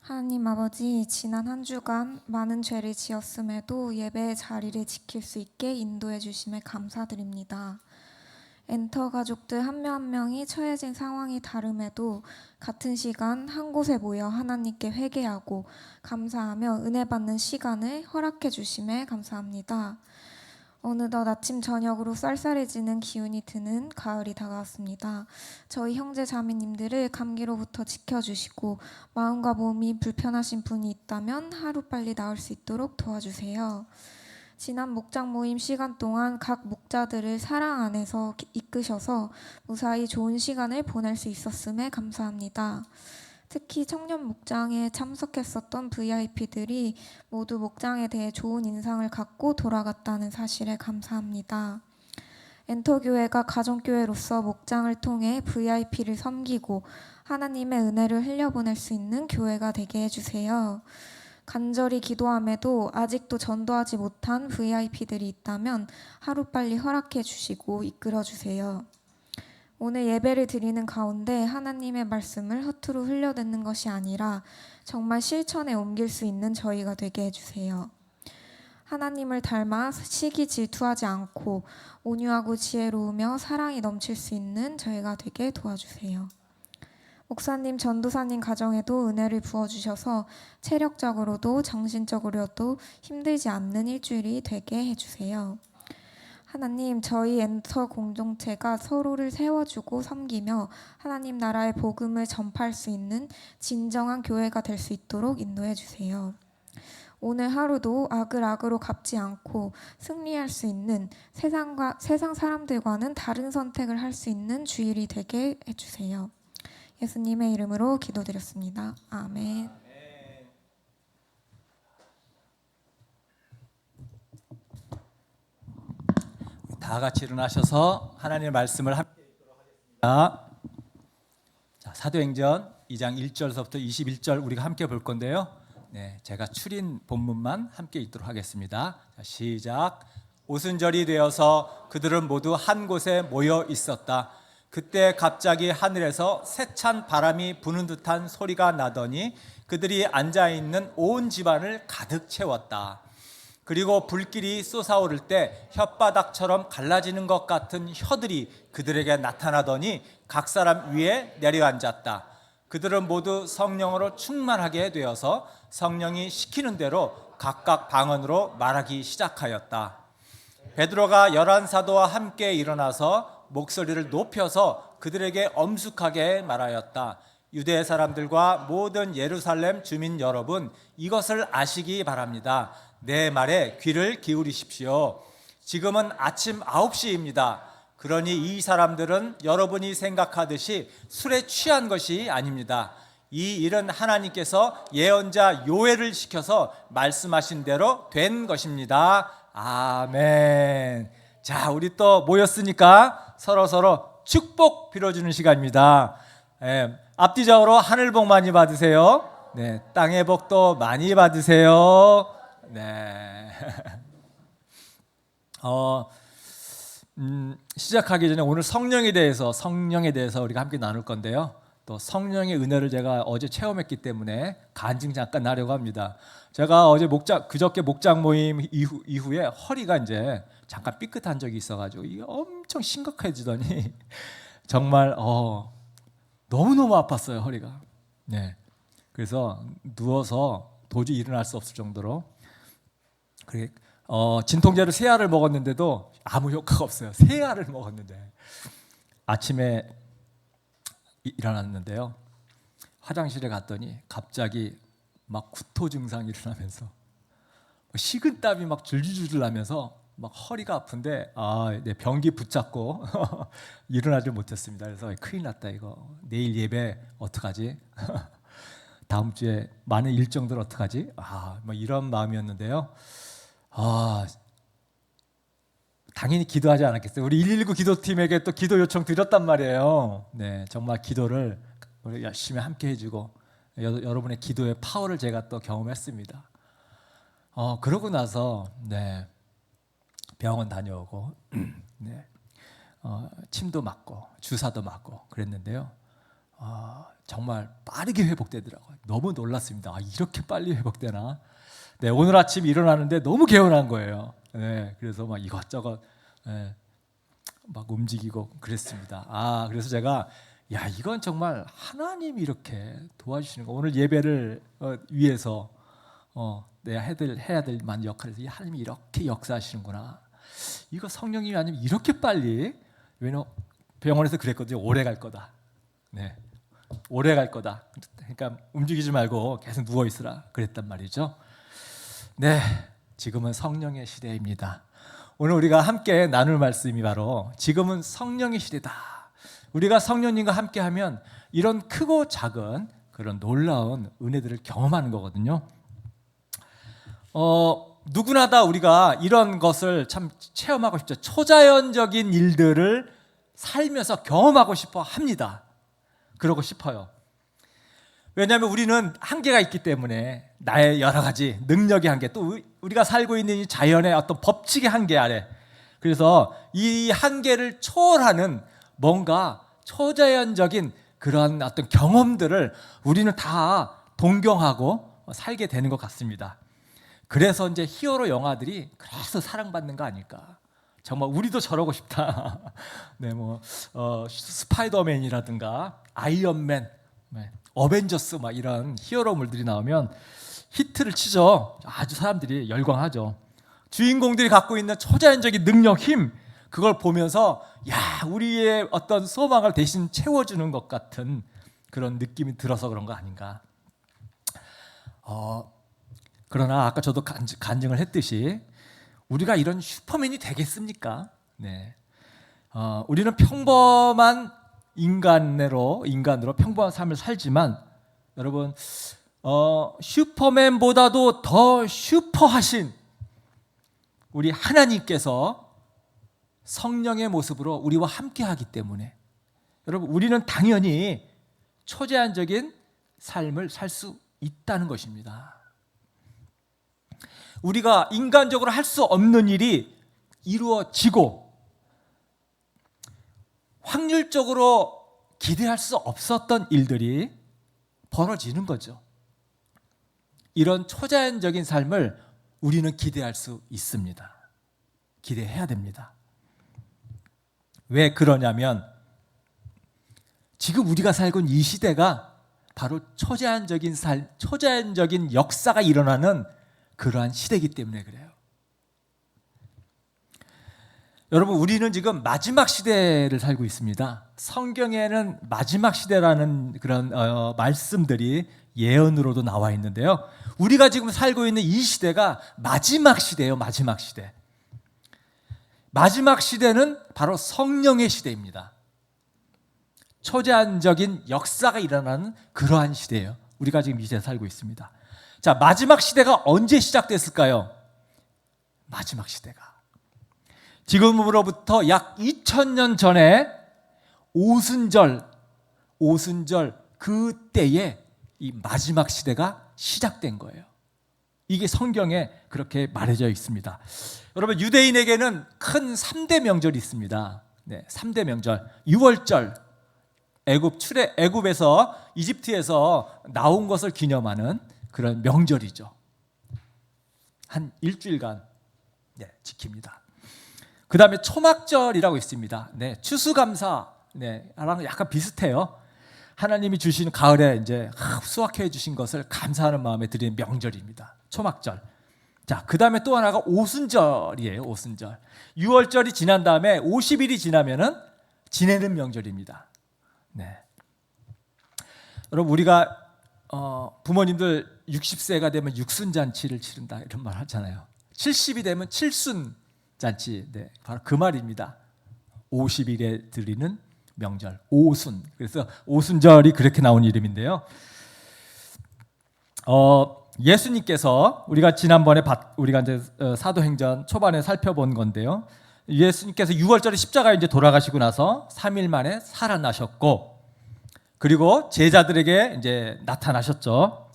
하나님 아버지, 지난 한 주간 많은 죄를 지었음에도 예배의 자리를 지킬 수 있게 인도해 주심에 감사드립니다. 엔터 가족들 한 명 한 명이 처해진 상황이 다름에도 같은 시간 한 곳에 모여 하나님께 회개하고 감사하며 은혜 받는 시간을 허락해 주심에 감사합니다. 어느덧 아침 저녁으로 쌀쌀해지는 기운이 드는 가을이 다가왔습니다. 저희 형제 자매님들을 감기로부터 지켜주시고 마음과 몸이 불편하신 분이 있다면 하루빨리 나을 수 있도록 도와주세요. 지난 목장 모임 시간 동안 각 목자들을 사랑 안에서 이끄셔서 무사히 좋은 시간을 보낼 수 있었음에 감사합니다. 특히 청년 목장에 참석했었던 VIP들이 모두 목장에 대해 좋은 인상을 갖고 돌아갔다는 사실에 감사합니다. 엔터교회가 가정교회로서 목장을 통해 VIP를 섬기고 하나님의 은혜를 흘려보낼 수 있는 교회가 되게 해주세요. 간절히 기도함에도 아직도 전도하지 못한 VIP들이 있다면 하루빨리 허락해 주시고 이끌어 주세요. 오늘 예배를 드리는 가운데 하나님의 말씀을 허투루 흘려듣는 것이 아니라 정말 실천에 옮길 수 있는 저희가 되게 해주세요. 하나님을 닮아 시기 질투하지 않고 온유하고 지혜로우며 사랑이 넘칠 수 있는 저희가 되게 도와주세요. 목사님, 전도사님 가정에도 은혜를 부어주셔서 체력적으로도 정신적으로도 힘들지 않는 일주일이 되게 해주세요. 하나님, 저희 엔터 공동체가 서로를 세워주고 섬기며 하나님 나라의 복음을 전파할 수 있는 진정한 교회가 될 수 있도록 인도해 주세요. 오늘 하루도 악을 악으로 갚지 않고 승리할 수 있는 세상 사람들과는 다른 선택을 할 수 있는 주일이 되게 해주세요. 예수님의 이름으로 기도드렸습니다. 아멘. 다 같이 일어나셔서 하나님의 말씀을 함께 읽도록 하겠습니다. 자, 사도행전 2장 1절서부터 21절 우리가 함께 볼 건데요. 네, 제가 추린 본문만 함께 읽도록 하겠습니다. 자, 시작. 오순절이 되어서 그들은 모두 한 곳에 모여 있었다. 그때 갑자기 하늘에서 세찬 바람이 부는 듯한 소리가 나더니 그들이 앉아 있는 온 집안을 가득 채웠다. 그리고 불길이 솟아오를 때 혓바닥처럼 갈라지는 것 같은 혀들이 그들에게 나타나더니 각 사람 위에 내려앉았다. 그들은 모두 성령으로 충만하게 되어서 성령이 시키는 대로 각각 방언으로 말하기 시작하였다. 베드로가 11사도와 함께 일어나서 목소리를 높여서 그들에게 엄숙하게 말하였다. 유대 사람들과 모든 예루살렘 주민 여러분, 이것을 아시기 바랍니다. 내 말에 귀를 기울이십시오. 지금은 아침 9시입니다. 그러니 이 사람들은 여러분이 생각하듯이 술에 취한 것이 아닙니다. 이 일은 하나님께서 예언자 요엘을 시켜서 말씀하신 대로 된 것입니다. 아멘. 자, 우리 또 모였으니까 서로 축복 빌어주는 시간입니다. 앞뒤적으로 하늘 복 많이 받으세요. 네, 땅의 복도 많이 받으세요. 네. 시작하기 전에 오늘 성령에 대해서 우리가 함께 나눌 건데요. 또 성령의 은혜를 제가 어제 체험했기 때문에 간증 잠깐 하려고 합니다. 제가 그저께 목장 모임 이후에 허리가 이제 잠깐 삐끗한 적이 있어가지고 이게 엄청 심각해지더니 정말 너무너무 아팠어요, 허리가. 네. 그래서 누워서 도저히 일어날 수 없을 정도로 진통제를 3알을 먹었는데도 아무 효과가 없어요. 3알을 먹었는데 아침에 일어났는데요. 화장실에 갔더니 갑자기 막 구토 증상이 일어나면서 식은땀이 막 줄줄줄 나면서 막 허리가 아픈데 네, 변기 붙잡고 일어나질 못했습니다. 그래서 큰일 났다 이거. 내일 예배 어떡하지? 다음 주에 많은 일정들 어떡하지? 뭐 이런 마음이었는데요. 당연히 기도하지 않았겠어요. 우리 119 기도팀에게 또 기도 요청 드렸단 말이에요. 네, 정말 기도를 우리 열심히 함께 해주고 여러분의 기도의 파워를 제가 또 경험했습니다. 그러고 나서 네, 병원 다녀오고 침도 맞고 주사도 맞고 그랬는데요. 정말 빠르게 회복되더라고요. 너무 놀랐습니다. 아, 이렇게 빨리 회복되나? 네, 오늘 아침 일어나는데 너무 개운한 거예요. 네, 그래서 막 이것저것 막 움직이고 그랬습니다. 아, 그래서 제가 야, 이건 정말 하나님이 이렇게 도와주시는 거. 오늘 예배를 위해서 해야 될 만 역할에서 이 하나님이 이렇게 역사하시는구나. 이거 성령님이 아니면 이렇게 빨리, 왜냐면 병원에서 그랬거든요. 오래 갈 거다. 네, 오래 갈 거다. 그러니까 움직이지 말고 계속 누워 있으라 그랬단 말이죠. 네, 지금은 성령의 시대입니다. 오늘 우리가 함께 나눌 말씀이 바로 지금은 성령의 시대다. 우리가 성령님과 함께하면 이런 크고 작은 그런 놀라운 은혜들을 경험하는 거거든요. 누구나 다 우리가 이런 것을 참 체험하고 싶죠. 초자연적인 일들을 살면서 경험하고 싶어 합니다. 그러고 싶어요. 왜냐하면 우리는 한계가 있기 때문에, 나의 여러 가지 능력의 한계, 또 우리가 살고 있는 이 자연의 어떤 법칙의 한계 아래, 그래서 이 한계를 초월하는 뭔가 초자연적인 그런 어떤 경험들을 우리는 다 동경하고 살게 되는 것 같습니다. 그래서 이제 히어로 영화들이 그래서 사랑받는 거 아닐까. 정말 우리도 저러고 싶다. 네, 스파이더맨이라든가 아이언맨, 어벤져스 막 이런 히어로물들이 나오면 히트를 치죠. 아주 사람들이 열광하죠. 주인공들이 갖고 있는 초자연적인 능력, 힘, 그걸 보면서 야, 우리의 어떤 소망을 대신 채워주는 것 같은 그런 느낌이 들어서 그런 거 아닌가. 그러나 아까 저도 간증을 했듯이 우리가 이런 슈퍼맨이 되겠습니까? 네. 우리는 평범한 인간으로 평범한 삶을 살지만, 여러분, 슈퍼맨보다도 더 슈퍼하신 우리 하나님께서 성령의 모습으로 우리와 함께하기 때문에, 여러분, 우리는 당연히 초제한적인 삶을 살 수 있다는 것입니다. 우리가 인간적으로 할 수 없는 일이 이루어지고, 확률적으로 기대할 수 없었던 일들이 벌어지는 거죠. 이런 초자연적인 삶을 우리는 기대할 수 있습니다. 기대해야 됩니다. 왜 그러냐면, 지금 우리가 살고 있는 이 시대가 바로 초자연적인 삶, 초자연적인 역사가 일어나는 그러한 시대이기 때문에 그래요. 여러분, 우리는 지금 마지막 시대를 살고 있습니다. 성경에는 마지막 시대라는 그런 말씀들이 예언으로도 나와 있는데요. 우리가 지금 살고 있는 이 시대가 마지막 시대예요. 마지막 시대. 마지막 시대는 바로 성령의 시대입니다. 초제한적인 역사가 일어나는 그러한 시대예요. 우리가 지금 이 시대에 살고 있습니다. 자, 마지막 시대가 언제 시작됐을까요? 마지막 시대가 지금으로부터 약 2000년 전에 오순절 그때에 이 마지막 시대가 시작된 거예요. 이게 성경에 그렇게 말해져 있습니다. 여러분, 유대인에게는 큰 3대 명절이 있습니다. 네, 3대 명절. 6월절, 애굽에서, 이집트에서 나온 것을 기념하는 그런 명절이죠. 한 일주일간 지킵니다. 그 다음에 초막절이라고 있습니다. 네, 추수감사, 랑 약간 비슷해요. 하나님이 주신 가을에 이제 수확해 주신 것을 감사하는 마음에 드리는 명절입니다. 초막절. 자, 그 다음에 또 하나가 오순절이에요. 오순절. 6월절이 지난 다음에 50일이 지나면은 지내는 명절입니다. 네. 여러분, 우리가 부모님들 60세가 되면 육순잔치를 치른다 이런 말 하잖아요. 70이 되면 칠순잔치. 네, 바로 그 말입니다. 50일에 드리는 명절, 오순. 그래서 오순절이 그렇게 나온 이름인데요. 예수님께서, 우리가 지난번에 우리가 이제 사도행전 초반에 살펴본 건데요. 예수님께서 6월절에 십자가에 이제 돌아가시고 나서 3일 만에 살아나셨고, 그리고 제자들에게 이제 나타나셨죠.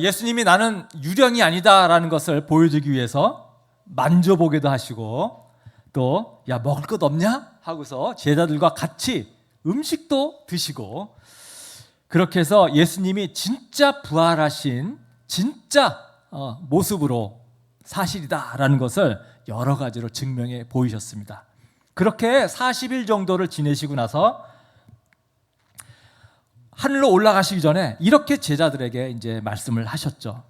예수님이 나는 유령이 아니다라는 것을 보여주기 위해서 만져보기도 하시고, 또 야, 먹을 것 없냐? 하고서 제자들과 같이 음식도 드시고, 그렇게 해서 예수님이 진짜 부활하신 진짜 모습으로 사실이다라는 것을 여러 가지로 증명해 보이셨습니다. 그렇게 40일 정도를 지내시고 나서 하늘로 올라가시기 전에 이렇게 제자들에게 이제 말씀을 하셨죠.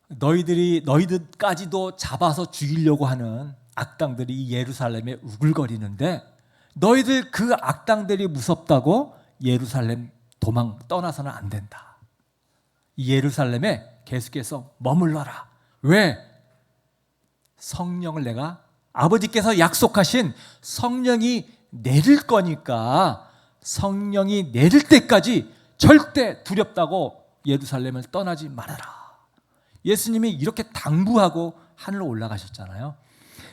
너희들까지도 잡아서 죽이려고 하는 악당들이 이 예루살렘에 우글거리는데 너희들 그 악당들이 무섭다고 예루살렘 도망 떠나서는 안 된다. 이 예루살렘에 계속해서 머물러라. 왜? 성령을 내가 아버지께서 약속하신 성령이 내릴 거니까 성령이 내릴 때까지 절대 두렵다고 예루살렘을 떠나지 말아라. 예수님이 이렇게 당부하고 하늘로 올라가셨잖아요.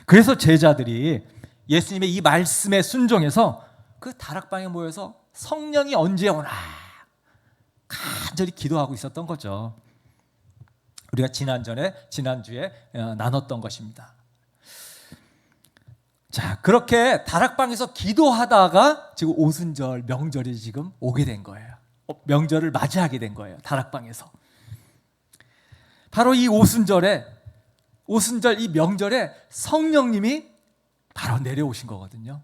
그래서 제자들이 예수님의 이 말씀에 순종해서 그 다락방에 모여서 성령이 언제 오나 간절히 기도하고 있었던 거죠. 우리가 지난주에 나눴던 것입니다. 자, 그렇게 다락방에서 기도하다가 지금 오순절 명절이 지금 오게 된 거예요. 명절을 맞이하게 된 거예요. 다락방에서. 바로 이 오순절 이 명절에 성령님이 바로 내려오신 거거든요.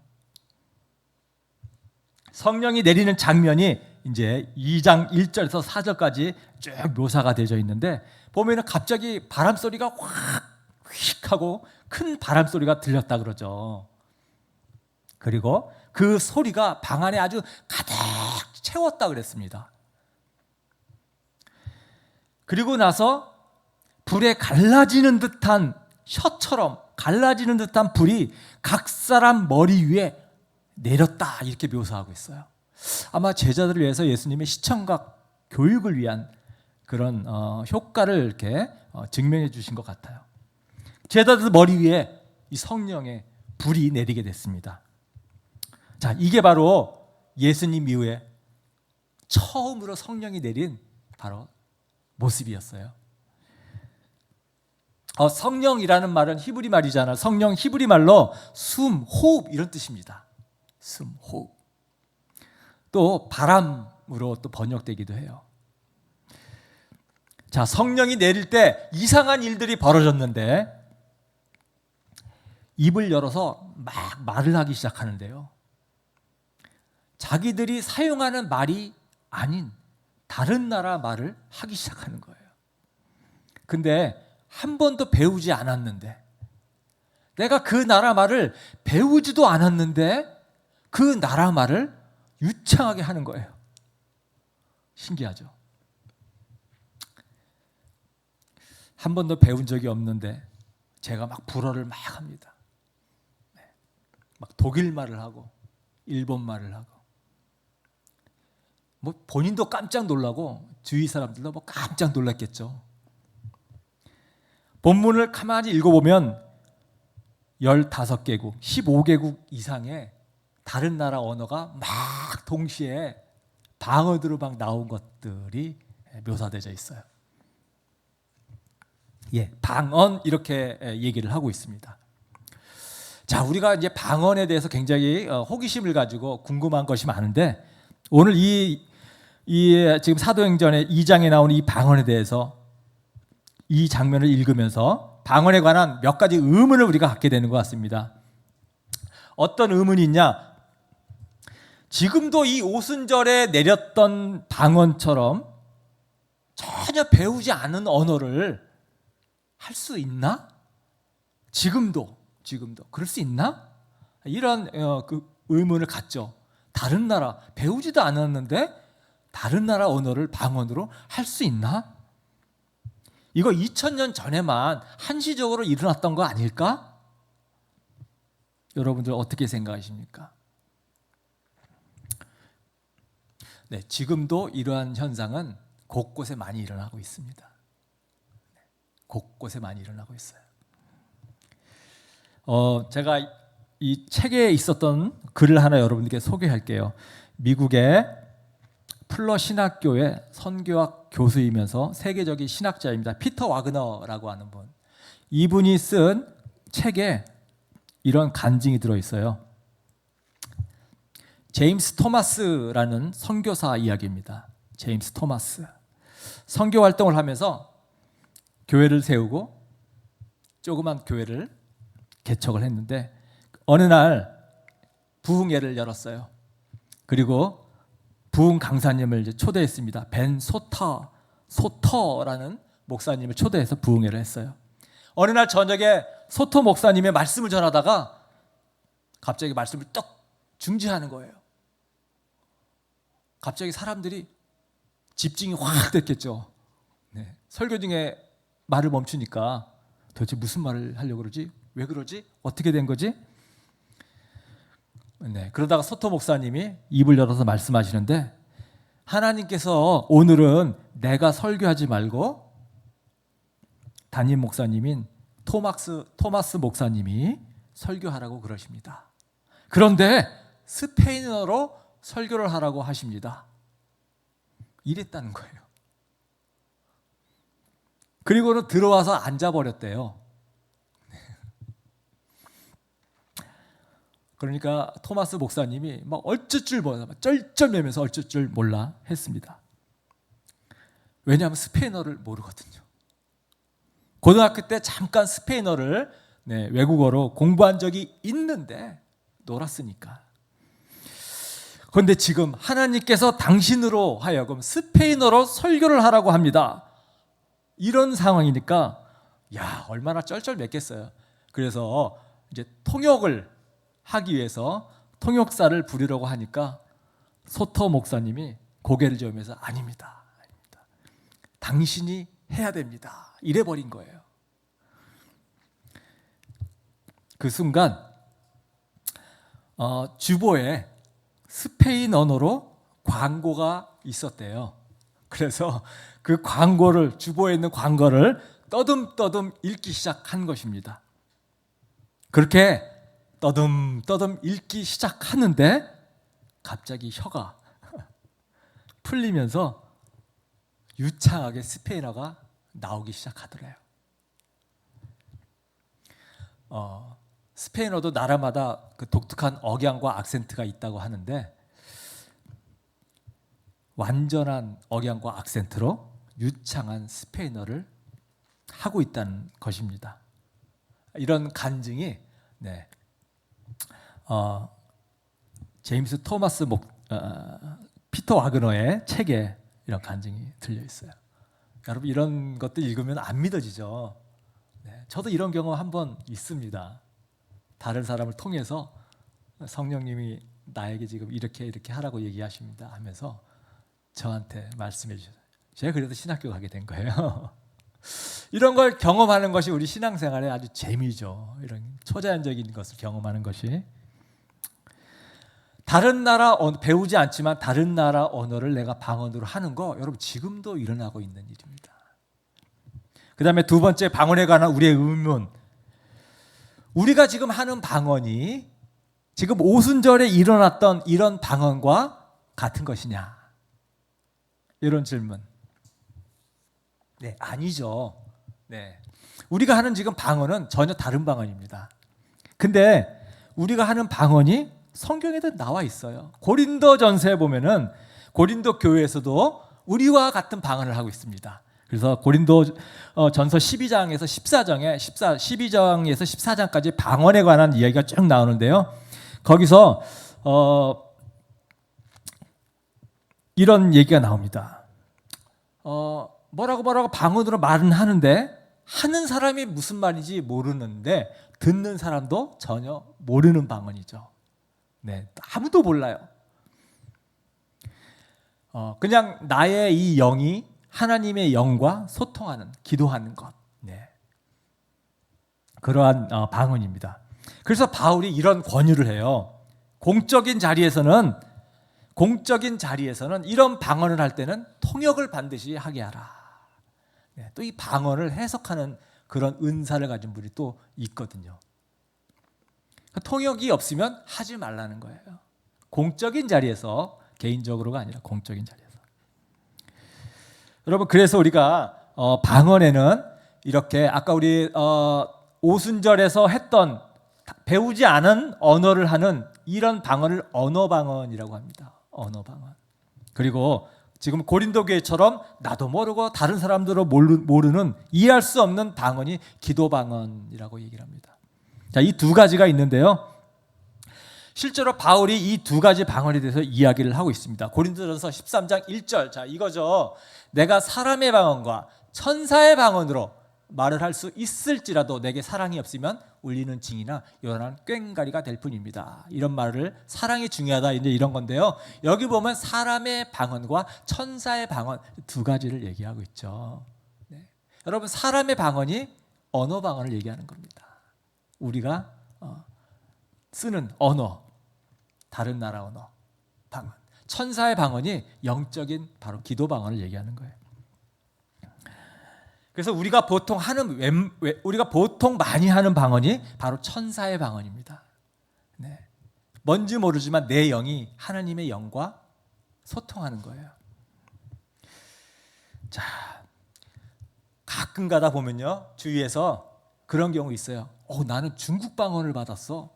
성령이 내리는 장면이 이제 2장 1절에서 4절까지 쭉 묘사가 되어 있는데 보면은 갑자기 바람 소리가 휙 하고 큰 바람 소리가 들렸다 그러죠. 그리고 그 소리가 방 안에 아주 가득 채웠다 그랬습니다. 그리고 나서 불에 갈라지는 듯한 혀처럼 갈라지는 듯한 불이 각 사람 머리 위에 내렸다 이렇게 묘사하고 있어요. 아마 제자들을 위해서 예수님의 시청각 교육을 위한 그런 효과를 이렇게 증명해 주신 것 같아요. 제자들 머리 위에 이 성령의 불이 내리게 됐습니다. 자, 이게 바로 예수님 이후에 처음으로 성령이 내린 바로 모습이었어요. 성령이라는 말은 히브리 말이잖아요. 성령 히브리 말로 숨, 호흡 이런 뜻입니다. 숨, 호흡. 또 바람으로 또 번역되기도 해요. 자, 성령이 내릴 때 이상한 일들이 벌어졌는데 입을 열어서 막 말을 하기 시작하는데요. 자기들이 사용하는 말이 아닌 다른 나라 말을 하기 시작하는 거예요. 근데 한 번도 배우지 않았는데 내가 그 나라 말을 배우지도 않았는데 그 나라 말을 유창하게 하는 거예요. 신기하죠? 한 번도 배운 적이 없는데 제가 막 불어를 막 합니다. 막 독일 말을 하고 일본 말을 하고 뭐 본인도 깜짝 놀라고 주위 사람들도 뭐 깜짝 놀랐겠죠. 본문을 가만히 읽어보면 15개국, 15개국 이상의 다른 나라 언어가 막 동시에 방언으로 막 나온 것들이 묘사되어 있어요. 예, 방언 이렇게 얘기를 하고 있습니다. 자, 우리가 이제 방언에 대해서 굉장히 호기심을 가지고 궁금한 것이 많은데 오늘 이 지금 사도행전의 2장에 나오는 이 방언에 대해서 이 장면을 읽으면서 방언에 관한 몇 가지 의문을 우리가 갖게 되는 것 같습니다. 어떤 의문이 있냐? 지금도 이 오순절에 내렸던 방언처럼 전혀 배우지 않은 언어를 할 수 있나? 지금도 그럴 수 있나? 이런 그 의문을 갖죠. 다른 나라 배우지도 않았는데 다른 나라 언어를 방언으로 할 수 있나? 이거 2000년 전에만 한시적으로 일어났던 거 아닐까? 여러분들 어떻게 생각하십니까? 네, 지금도 이러한 현상은 곳곳에 많이 일어나고 있습니다. 곳곳에 많이 일어나고 있어요. 제가 이 책에 있었던 글을 하나 여러분들께 소개할게요. 미국의 플러 신학교의 선교학 교수이면서 세계적인 신학자입니다. 피터 와그너라고 하는 분. 이분이 쓴 책에 이런 간증이 들어있어요. 제임스 토마스라는 선교사 이야기입니다. 제임스 토마스. 선교 활동을 하면서 교회를 세우고 조그만 교회를 개척을 했는데 어느 날 부흥회를 열었어요. 그리고 부흥 강사님을 이제 초대했습니다. 벤 소터라는 목사님을 초대해서 부흥회를 했어요. 어느 날 저녁에 소터 목사님의 말씀을 전하다가 갑자기 말씀을 떡 중지하는 거예요. 갑자기 사람들이 집중이 확 됐겠죠. 네. 설교 중에 말을 멈추니까 도대체 무슨 말을 하려고 그러지? 왜 그러지? 어떻게 된 거지? 네. 그러다가 소토 목사님이 입을 열어서 말씀하시는데 하나님께서 오늘은 내가 설교하지 말고 담임 목사님인 토마스 목사님이 설교하라고 그러십니다. 그런데 스페인어로 설교를 하라고 하십니다. 이랬다는 거예요. 그리고는 들어와서 앉아버렸대요. 그러니까 토마스 목사님이 막 얼쩔 줄 몰라, 쩔쩔매면서 얼쩔 줄 몰라 했습니다. 왜냐하면 스페인어를 모르거든요. 고등학교 때 잠깐 스페인어를 외국어로 공부한 적이 있는데 놀았으니까. 그런데 지금 하나님께서 당신으로 하여금 스페인어로 설교를 하라고 합니다. 이런 상황이니까 야, 얼마나 쩔쩔맸겠어요. 그래서 이제 통역을 하기 위해서 통역사를 부르려고 하니까 소터 목사님이 고개를 저으면서 아닙니다. 당신이 해야 됩니다. 이래버린 거예요. 그 순간 주보에 스페인 언어로 광고가 있었대요. 그래서 그 광고를, 주보에 있는 광고를 떠듬떠듬 읽기 시작한 것입니다. 그렇게 떠듬떠듬 읽기 시작하는데 갑자기 혀가 풀리면서 유창하게 스페인어가 나오기 시작하더래요. 스페인어도 나라마다 그 독특한 억양과 악센트가 있다고 하는데 완전한 억양과 악센트로 유창한 스페인어를 하고 있다는 것입니다. 이런 간증이 제임스 토마스 피터 와그너의 책에 이런 간증이 들려 있어요. 여러분 이런 것들 읽으면 안 믿어지죠. 저도 이런 경험 한번 있습니다. 다른 사람을 통해서 성령님이 나에게 지금 이렇게 하라고 얘기하십니다 하면서 저한테 말씀해 주셔서 제가 그래서 신학교 가게 된 거예요. 이런 걸 경험하는 것이 우리 신앙생활의 아주 재미죠. 이런 초자연적인 것을 경험하는 것이. 다른 나라 배우지 않지만 다른 나라 언어를 내가 방언으로 하는 거 여러분 지금도 일어나고 있는 일입니다. 그 다음에 두 번째, 방언에 관한 우리의 의문. 우리가 지금 하는 방언이 지금 오순절에 일어났던 이런 방언과 같은 것이냐? 이런 질문. 아니죠. 우리가 하는 지금 방언은 전혀 다른 방언입니다. 근데 우리가 하는 방언이 성경에도 나와 있어요. 고린도전서에 보면은 고린도 교회에서도 우리와 같은 방언을 하고 있습니다. 그래서 고린도전서 12장에서 14장까지 방언에 관한 이야기가 쭉 나오는데요. 거기서 이런 얘기가 나옵니다. 뭐라고 방언으로 말은 하는데 하는 사람이 무슨 말인지 모르는데 듣는 사람도 전혀 모르는 방언이죠. 아무도 몰라요. 그냥 나의 이 영이 하나님의 영과 소통하는, 기도하는 것. 그러한 방언입니다. 그래서 바울이 이런 권유를 해요. 공적인 자리에서는 이런 방언을 할 때는 통역을 반드시 하게 하라. 또 이 방언을 해석하는 그런 은사를 가진 분이 또 있거든요. 통역이 없으면 하지 말라는 거예요. 공적인 자리에서, 개인적으로가 아니라 공적인 자리에서. 여러분, 그래서 우리가 방언에는 이렇게 아까 우리 오순절에서 했던 배우지 않은 언어를 하는 이런 방언을 언어방언이라고 합니다. 언어방언. 그리고 지금 고린도 교회처럼 나도 모르고 다른 사람들도 모르는 이해할 수 없는 방언이 기도방언이라고 얘기를 합니다. 자, 이 두 가지가 있는데요. 실제로 바울이 이 두 가지 방언에 대해서 이야기를 하고 있습니다. 고린도전서 13장 1절. 자, 이거죠. 내가 사람의 방언과 천사의 방언으로 말을 할 수 있을지라도 내게 사랑이 없으면 울리는 징이나 요란한 꽹가리가 될 뿐입니다. 이런 말을 사랑이 중요하다 이제 이런 건데요. 여기 보면 사람의 방언과 천사의 방언 두 가지를 얘기하고 있죠. 네. 여러분 사람의 방언이 언어 방언을 얘기하는 겁니다. 우리가 쓰는 언어, 다른 나라 언어, 방언. 천사의 방언이 영적인 바로 기도 방언을 얘기하는 거예요. 그래서 우리가 보통 많이 하는 방언이 바로 천사의 방언입니다. 네. 뭔지 모르지만 내 영이 하나님의 영과 소통하는 거예요. 자, 가끔 가다 보면요 주위에서 그런 경우 있어요. 나는 중국 방언을 받았어.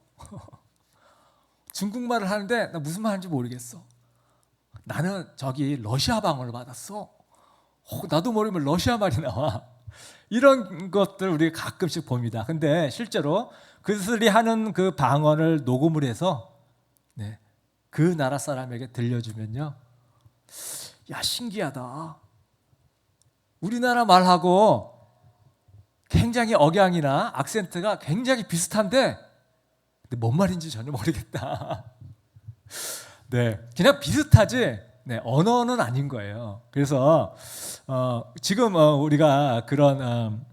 중국말을 하는데 나 무슨 말인지 모르겠어. 나는 저기 러시아 방언을 받았어. 나도 모르면 러시아 말이 나와. 이런 것들 우리가 가끔씩 봅니다. 근데 실제로 그들이 하는 그 방언을 녹음을 해서 네, 그 나라 사람에게 들려주면요, 야 신기하다. 우리나라 말하고 굉장히 억양이나 악센트가 굉장히 비슷한데 근데 뭔 말인지 전혀 모르겠다. 네, 그냥 비슷하지 네, 언어는 아닌 거예요. 그래서 지금 우리가 그런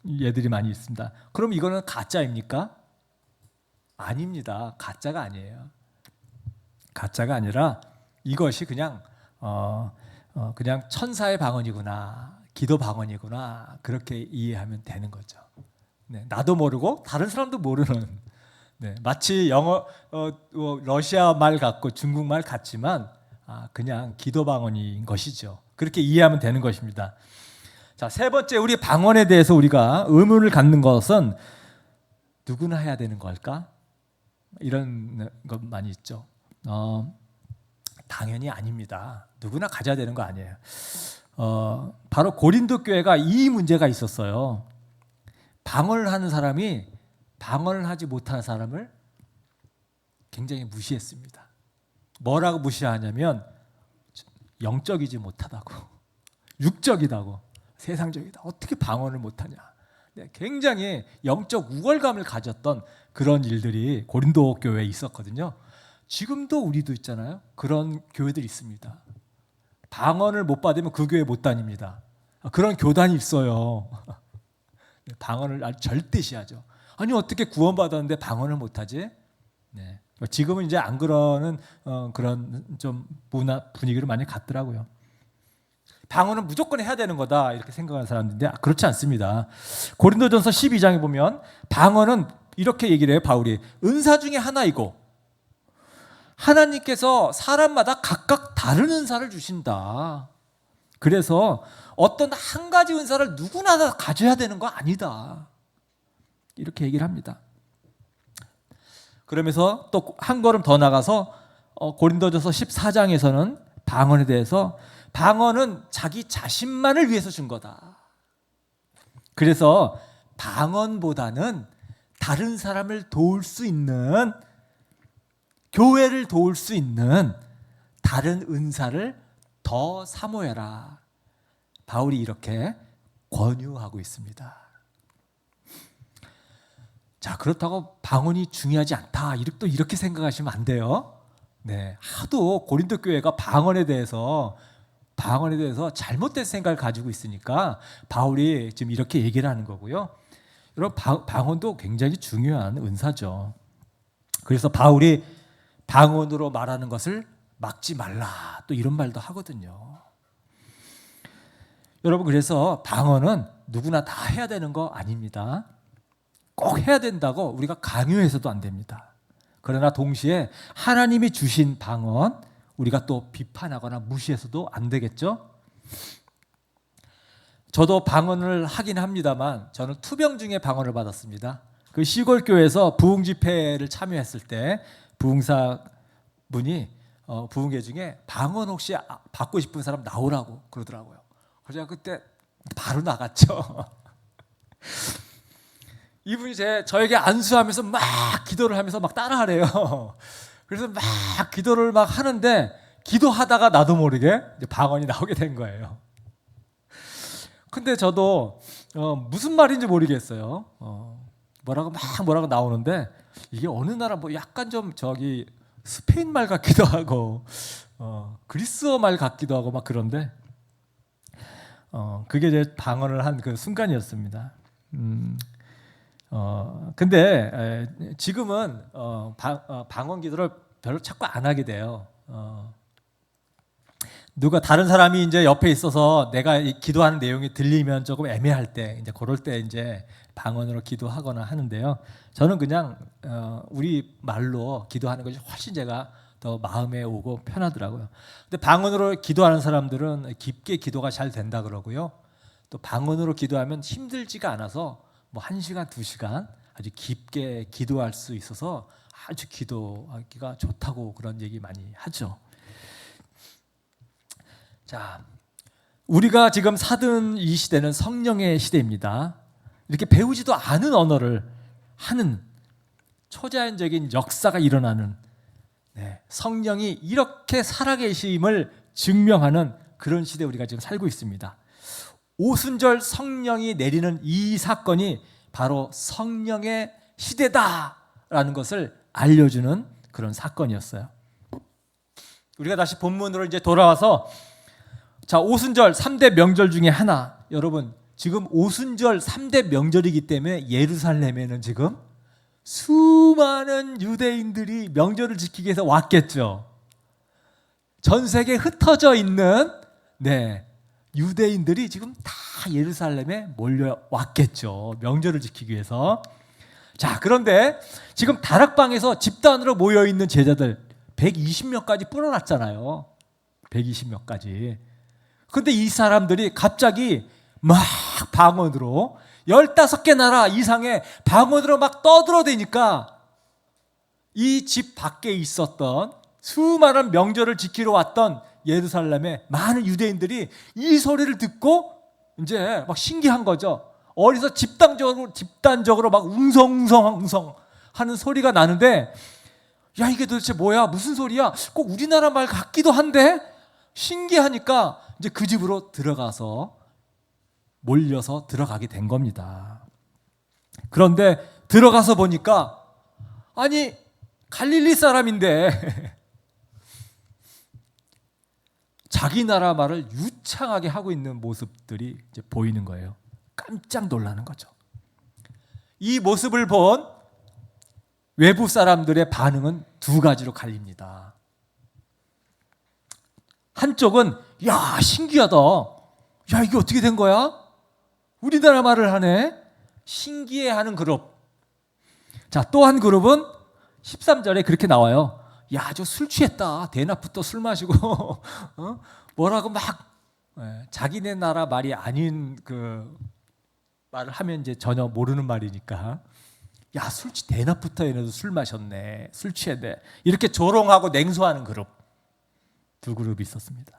예들이 많이 있습니다. 그럼 이거는 가짜입니까? 아닙니다. 가짜가 아니에요. 가짜가 아니라 이것이 그냥 천사의 방언이구나, 기도 방언이구나 그렇게 이해하면 되는 거죠. 네, 나도 모르고 다른 사람도 모르는 네, 마치 영어 러시아 말 같고 중국 말 같지만 그냥 기도 방언인 것이죠. 그렇게 이해하면 되는 것입니다. 자, 세 번째 우리 방언에 대해서 우리가 의문을 갖는 것은 누구나 해야 되는 걸까? 이런 것 많이 있죠. 당연히 아닙니다. 누구나 가져야 되는 거 아니에요. 바로 고린도 교회가 이 문제가 있었어요. 방언을 하는 사람이 방언을 하지 못하는 사람을 굉장히 무시했습니다. 뭐라고 무시하냐면 영적이지 못하다고, 육적이다고, 세상적이다. 어떻게 방언을 못하냐. 네, 굉장히 영적 우월감을 가졌던 그런 일들이 고린도 교회에 있었거든요. 지금도 우리도 있잖아요. 그런 교회들이 있습니다. 방언을 못 받으면 그 교회 못 다닙니다. 그런 교단이 있어요. 방언을 아주 절대시하죠. 아니 어떻게 구원받았는데 방언을 못하지? 네. 지금은 이제 안 그러는 그런 좀 분위기로 많이 갔더라고요. 방언은 무조건 해야 되는 거다 이렇게 생각하는 사람들인데 그렇지 않습니다. 고린도전서 12장에 보면 방언은 이렇게 얘기를 해요. 바울이 은사 중에 하나이고 하나님께서 사람마다 각각 다른 은사를 주신다. 그래서 어떤 한 가지 은사를 누구나 다 가져야 되는 거 아니다. 이렇게 얘기를 합니다. 그러면서 또 한 걸음 더 나가서 고린도전서 14장에서는 방언에 대해서 방언은 자기 자신만을 위해서 준 거다. 그래서 방언보다는 다른 사람을 도울 수 있는, 교회를 도울 수 있는 다른 은사를 더 사모해라. 바울이 이렇게 권유하고 있습니다. 자, 그렇다고 방언이 중요하지 않다. 또 이렇게 생각하시면 안 돼요. 네, 하도 고린도 교회가 방언에 대해서 잘못된 생각을 가지고 있으니까 바울이 지금 이렇게 얘기를 하는 거고요. 여러분 방언도 굉장히 중요한 은사죠. 그래서 바울이 방언으로 말하는 것을 막지 말라. 또 이런 말도 하거든요. 여러분 그래서 방언은 누구나 다 해야 되는 거 아닙니다. 꼭 해야 된다고 우리가 강요해서도 안 됩니다. 그러나 동시에 하나님이 주신 방언 우리가 또 비판하거나 무시해서도 안 되겠죠. 저도 방언을 하긴 합니다만 저는 투병 중에 방언을 받았습니다. 그 시골 교회에서 부흥 집회를 참여했을 때 부흥사 분이 부흥회 중에 방언 혹시 받고 싶은 사람 나오라고 그러더라고요. 그래서 제가 그때 바로 나갔죠. 이분이 저에게 안수하면서 막 기도를 하면서 막 따라하래요. 그래서 막 기도를 막 하는데 기도하다가 나도 모르게 이제 방언이 나오게 된 거예요. 근데 저도 무슨 말인지 모르겠어요. 뭐라고 나오는데 이게 어느 나라 뭐 약간 좀 저기 스페인 말 같기도 하고 그리스어 말 같기도 하고 막 그런데 그게 제 방언을 한 그 순간이었습니다. 근데 지금은 방언 기도를 별로 자꾸 안 하게 돼요. 누가 다른 사람이 이제 옆에 있어서 내가 기도하는 내용이 들리면 조금 애매할 때 이제 그럴 때 이제 방언으로 기도하거나 하는데요. 저는 그냥 우리 말로 기도하는 것이 훨씬 제가 더 마음에 오고 편하더라고요. 근데 방언으로 기도하는 사람들은 깊게 기도가 잘 된다 그러고요. 또 방언으로 기도하면 힘들지가 않아서 뭐 1시간, 2시간 아주 깊게 기도할 수 있어서 아주 기도하기가 좋다고 그런 얘기 많이 하죠. 자, 우리가 지금 사는 이 시대는 성령의 시대입니다. 이렇게 배우지도 않은 언어를 하는 초자연적인 역사가 일어나는 성령이 이렇게 살아계심을 증명하는 그런 시대에 우리가 지금 살고 있습니다. 오순절 성령이 내리는 이 사건이 바로 성령의 시대다라는 것을 알려주는 그런 사건이었어요. 우리가 다시 본문으로 이제 돌아와서 자, 오순절 3대 명절 중에 하나. 여러분, 지금 오순절 3대 명절이기 때문에 예루살렘에는 지금 수많은 유대인들이 명절을 지키기 위해서 왔겠죠. 전 세계에 흩어져 있는 유대인들이 지금 다 예루살렘에 몰려왔겠죠. 명절을 지키기 위해서. 자, 그런데 지금 다락방에서 집단으로 모여있는 제자들 120명까지 불어났잖아요. 120명까지. 근데 이 사람들이 갑자기 막 방언으로 15개 나라 이상의 방언으로 막 떠들어대니까 이 집 밖에 있었던 수많은 명절을 지키러 왔던 예루살렘의 많은 유대인들이 이 소리를 듣고 이제 막 신기한 거죠. 어디서 집단적으로 막 웅성웅성 하는 소리가 나는데 야, 이게 도대체 뭐야? 무슨 소리야? 꼭 우리나라 말 같기도 한데 신기하니까 이제 그 집으로 몰려서 들어가게 된 겁니다. 그런데 들어가서 보니까 아니 갈릴리 사람인데 자기 나라 말을 유창하게 하고 있는 모습들이 이제 보이는 거예요. 깜짝 놀라는 거죠. 이 모습을 본 외부 사람들의 반응은 두 가지로 갈립니다. 한쪽은 야, 신기하다. 야, 이게 어떻게 된 거야? 우리나라 말을 하네. 신기해하는 그룹. 자, 또 한 그룹은 13절에 그렇게 나와요. 야, 저 술 취했다. 대낮부터 술 마시고 뭐라고 막 자기네 나라 말이 아닌 그 말을 하면 이제 전혀 모르는 말이니까 야, 대낮부터 얘네도 술 마셨네. 술 취했네. 이렇게 조롱하고 냉소하는 그룹. 두 그룹이 있었습니다.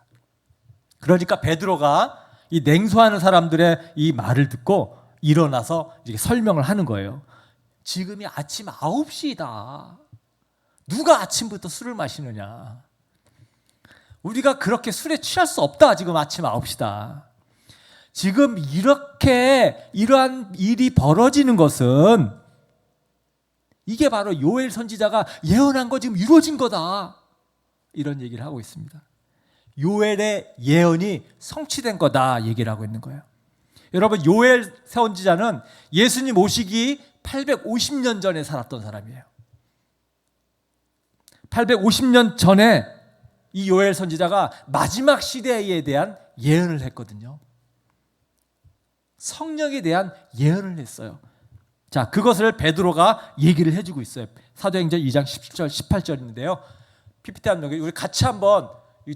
그러니까 베드로가 이 냉소하는 사람들의 이 말을 듣고 일어나서 이렇게 설명을 하는 거예요. 지금이 아침 9시다. 누가 아침부터 술을 마시느냐. 우리가 그렇게 술에 취할 수 없다. 지금 아침 9시다. 지금 이러한 일이 벌어지는 것은 이게 바로 요엘 선지자가 예언한 거 지금 이루어진 거다. 이런 얘기를 하고 있습니다. 요엘의 예언이 성취된 거다 얘기를 하고 있는 거예요. 여러분, 요엘 선지자는 예수님 오시기 850년 전에 살았던 사람이에요. 850년 전에 이 요엘 선지자가 마지막 시대에 대한 예언을 했거든요. 성령에 대한 예언을 했어요. 자, 그것을 베드로가 얘기를 해주고 있어요. 사도행전 2장 17절, 18절인데요. PPT 한번 우리 같이 한번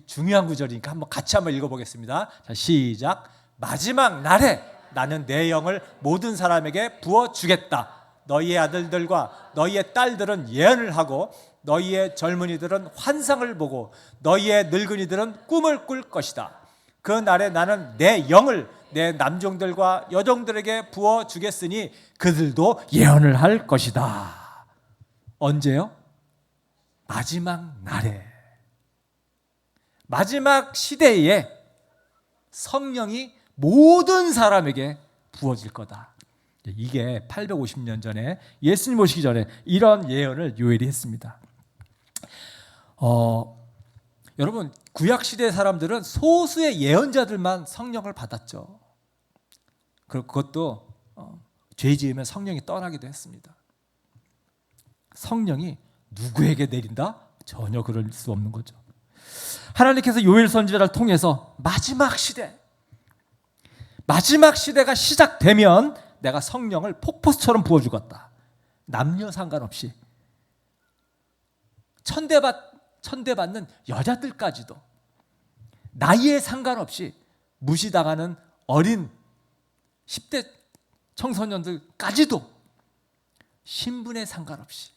중요한 구절이니까 한번 같이 한번 읽어보겠습니다. 자, 시작. 마지막 날에 나는 내 영을 모든 사람에게 부어주겠다. 너희의 아들들과 너희의 딸들은 예언을 하고 너희의 젊은이들은 환상을 보고 너희의 늙은이들은 꿈을 꿀 것이다. 그 날에 나는 내 영을 내 남종들과 여종들에게 부어 주겠으니 그들도 예언을 할 것이다. 언제요? 마지막 날에, 마지막 시대에 성령이 모든 사람에게 부어질 거다. 이게 850년 전에 예수님 오시기 전에 이런 예언을 요엘이 했습니다. 여러분, 구약 시대 사람들은 소수의 예언자들만 성령을 받았죠. 그것도 죄 지으면 성령이 떠나기도 했습니다. 성령이 누구에게 내린다? 전혀 그럴 수 없는 거죠. 하나님께서 요엘 선지자를 통해서 마지막 시대가 시작되면 내가 성령을 폭포수처럼 부어주겠다. 남녀 상관없이 천대받는 여자들까지도 나이에 상관없이 무시당하는 어린 10대 청소년들까지도 신분에 상관없이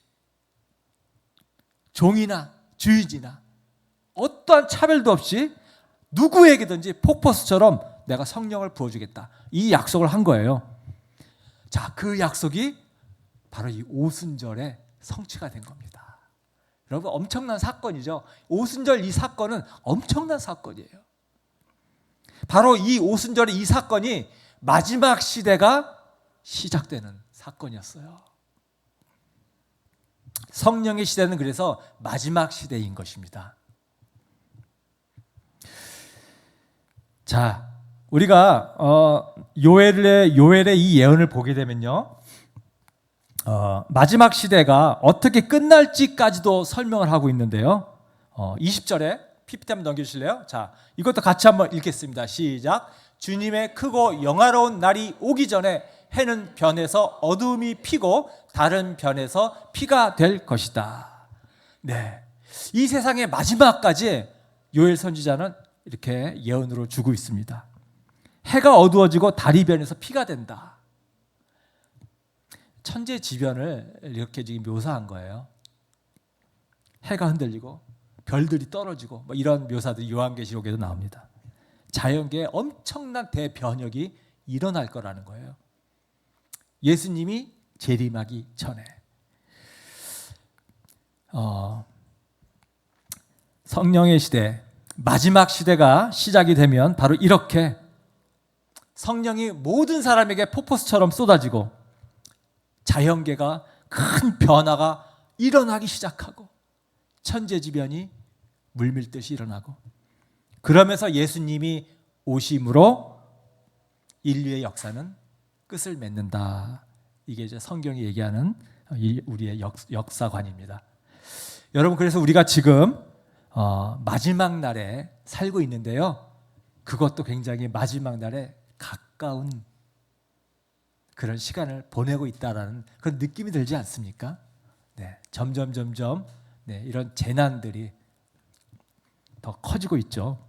종이나 주인이나 어떠한 차별도 없이 누구에게든지 폭포수처럼 내가 성령을 부어주겠다. 이 약속을 한 거예요. 자, 그 약속이 바로 이 오순절에 성취가 된 겁니다. 여러분, 엄청난 사건이죠. 오순절 이 사건은 엄청난 사건이에요. 바로 이 오순절의 이 사건이 마지막 시대가 시작되는 사건이었어요. 성령의 시대는 그래서 마지막 시대인 것입니다. 자, 우리가 요엘의 이 예언을 보게 되면요, 마지막 시대가 어떻게 끝날지까지도 설명을 하고 있는데요. 20절에 PPT 한번 넘겨주실래요? 자, 이것도 같이 한번 읽겠습니다. 시작. 주님의 크고 영화로운 날이 오기 전에 해는 변해서 어두움이 피고 다른 변에서 피가 될 것이다. 네, 이 세상의 마지막까지 요엘 선지자는 이렇게 예언으로 주고 있습니다. 해가 어두워지고 달이 변해서 피가 된다. 천재지변을 이렇게 지금 묘사한 거예요. 해가 흔들리고 별들이 떨어지고 뭐 이런 묘사들이 요한계시록에도 나옵니다. 자연계에 엄청난 대변혁이 일어날 거라는 거예요. 예수님이 재림하기 전에. 성령의 시대, 마지막 시대가 시작이 되면 바로 이렇게 성령이 모든 사람에게 폭포수처럼 쏟아지고 자연계가 큰 변화가 일어나기 시작하고 천재지변이 물밀듯이 일어나고, 그러면서 예수님이 오심으로 인류의 역사는 끝을 맺는다. 이게 이제 성경이 얘기하는 우리의 역사관입니다. 여러분, 그래서 우리가 지금 마지막 날에 살고 있는데요, 그것도 굉장히 마지막 날에 가까운 그런 시간을 보내고 있다라는 그런 느낌이 들지 않습니까? 네, 점점 네, 이런 재난들이 더 커지고 있죠.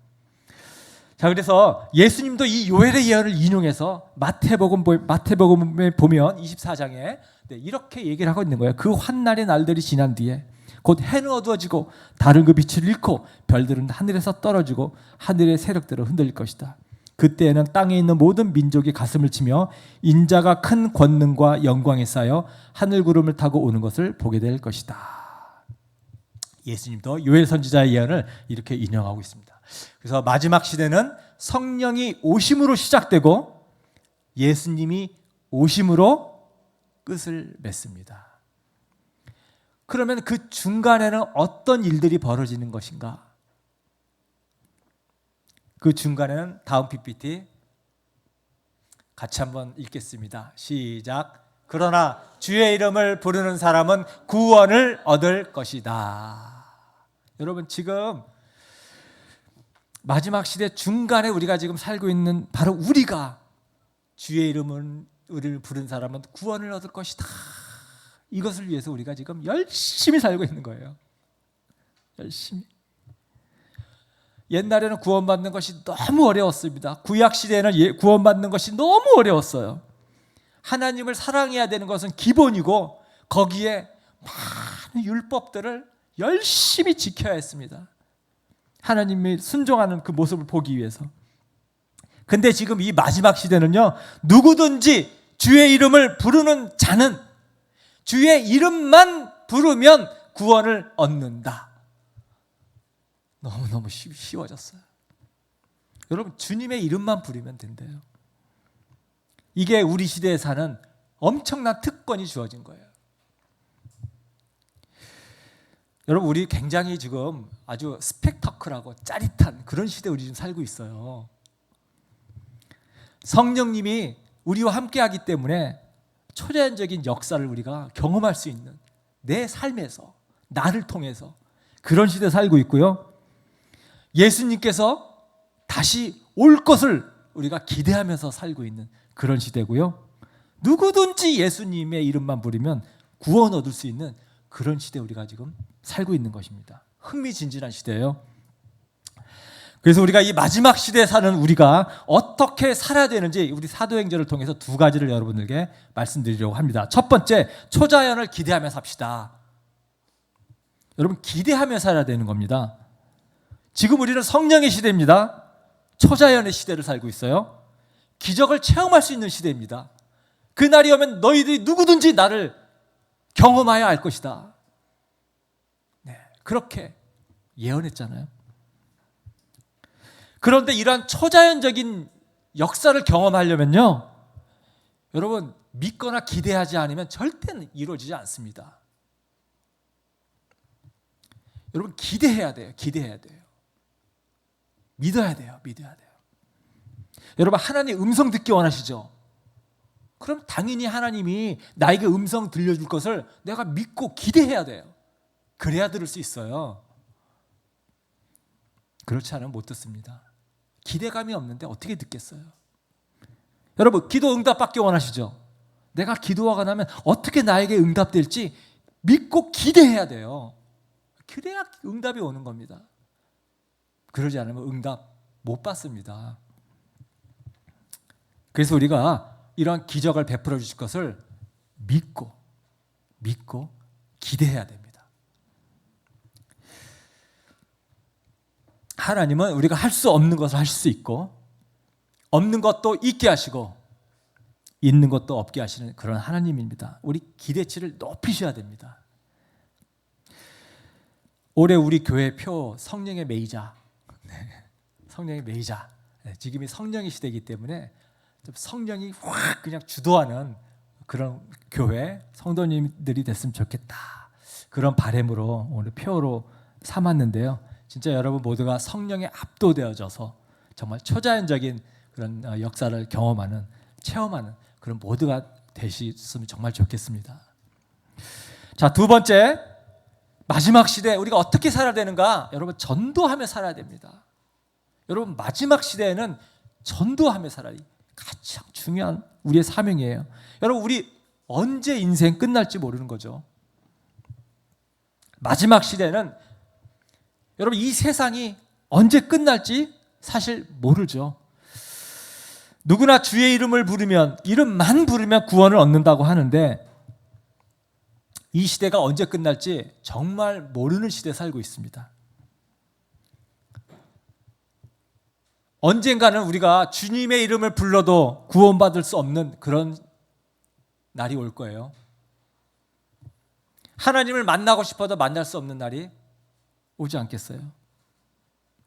자, 그래서 예수님도 이 요엘의 예언을 인용해서 마태복음에 보면 24장에 네, 이렇게 얘기를 하고 있는 거예요. 그 환난의 날들이 지난 뒤에 곧 해는 어두워지고 달은 그 빛을 잃고 별들은 하늘에서 떨어지고 하늘의 세력들은 흔들릴 것이다. 그때에는 땅에 있는 모든 민족이 가슴을 치며 인자가 큰 권능과 영광에 쌓여 하늘 구름을 타고 오는 것을 보게 될 것이다. 예수님도 요엘 선지자의 예언을 이렇게 인용하고 있습니다. 그래서 마지막 시대는 성령이 오심으로 시작되고 예수님이 오심으로 끝을 맺습니다. 그러면 그 중간에는 어떤 일들이 벌어지는 것인가? 그 중간에는 다음 PPT 같이 한번 읽겠습니다. 시작. 그러나 주의 이름을 부르는 사람은 구원을 얻을 것이다. 여러분, 지금 마지막 시대 중간에 우리가 지금 살고 있는 바로 우리가 주의 이름을 부른 사람은 구원을 얻을 것이다. 이것을 위해서 우리가 지금 열심히 살고 있는 거예요. 열심히. 옛날에는 구원받는 것이 너무 어려웠습니다. 구약 시대에는 구원받는 것이 너무 어려웠어요. 하나님을 사랑해야 되는 것은 기본이고 거기에 많은 율법들을 열심히 지켜야 했습니다. 하나님이 순종하는 그 모습을 보기 위해서. 근데 지금 이 마지막 시대는요, 누구든지 주의 이름을 부르는 자는 주의 이름만 부르면 구원을 얻는다. 너무너무 쉬워졌어요. 여러분, 주님의 이름만 부르면 된대요. 이게 우리 시대에 사는 엄청난 특권이 주어진 거예요. 여러분, 우리 굉장히 지금 아주 스펙터클하고 짜릿한 그런 시대에 우리 지금 살고 있어요. 성령님이 우리와 함께하기 때문에 초자연적인 역사를 우리가 경험할 수 있는, 내 삶에서, 나를 통해서 그런 시대에 살고 있고요. 예수님께서 다시 올 것을 우리가 기대하면서 살고 있는 그런 시대고요. 누구든지 예수님의 이름만 부르면 구원 얻을 수 있는 그런 시대에 우리가 지금 살고 있는 것입니다. 흥미진진한 시대예요. 그래서 우리가 이 마지막 시대에 사는 우리가 어떻게 살아야 되는지 우리 사도행전을 통해서 두 가지를 여러분들께 말씀드리려고 합니다. 첫 번째, 초자연을 기대하며 삽시다. 여러분, 기대하며 살아야 되는 겁니다. 지금 우리는 성령의 시대입니다. 초자연의 시대를 살고 있어요. 기적을 체험할 수 있는 시대입니다. 그날이 오면 너희들이 누구든지 나를 경험하여 알 것이다. 네, 그렇게 예언했잖아요. 그런데 이러한 초자연적인 역사를 경험하려면요, 여러분, 믿거나 기대하지 않으면 절대 이루어지지 않습니다. 여러분, 기대해야 돼요. 기대해야 돼요. 믿어야 돼요. 믿어야 돼요. 여러분, 하나님 음성 듣기 원하시죠? 그럼 당연히 하나님이 나에게 음성 들려줄 것을 내가 믿고 기대해야 돼요. 그래야 들을 수 있어요. 그렇지 않으면 못 듣습니다. 기대감이 없는데 어떻게 듣겠어요? 여러분, 기도 응답 받기 원하시죠? 내가 기도하고 나면 어떻게 나에게 응답될지 믿고 기대해야 돼요. 그래야 응답이 오는 겁니다. 그러지 않으면 응답 못 받습니다. 그래서 우리가 이러한 기적을 베풀어 주실 것을 믿고 기대해야 됩니다. 하나님은 우리가 할 수 없는 것을 하실 수 있고, 없는 것도 있게 하시고 있는 것도 없게 하시는 그런 하나님입니다. 우리 기대치를 높이셔야 됩니다. 올해 우리 교회 표 성령의 메이자, 성령의 메이자. 지금이 성령의 시대이기 때문에 좀 성령이 확 그냥 주도하는 그런 교회 성도님들이 됐으면 좋겠다. 그런 바람으로 오늘 표로 삼았는데요. 진짜 여러분 모두가 성령에 압도되어져서 정말 초자연적인 그런 역사를 경험하는, 체험하는 그런 모두가 되셨으면 정말 좋겠습니다. 자, 두 번째, 마지막 시대 우리가 어떻게 살아야 되는가? 여러분, 전도하며 살아야 됩니다. 여러분, 마지막 시대에는 전도하며 살아야 돼요. 가장 중요한 우리의 사명이에요. 여러분, 우리 언제 인생 끝날지 모르는 거죠. 마지막 시대는 여러분, 이 세상이 언제 끝날지 사실 모르죠. 누구나 주의 이름을 부르면, 이름만 부르면 구원을 얻는다고 하는데 이 시대가 언제 끝날지 정말 모르는 시대에 살고 있습니다. 언젠가는 우리가 주님의 이름을 불러도 구원받을 수 없는 그런 날이 올 거예요. 하나님을 만나고 싶어도 만날 수 없는 날이 오지 않겠어요?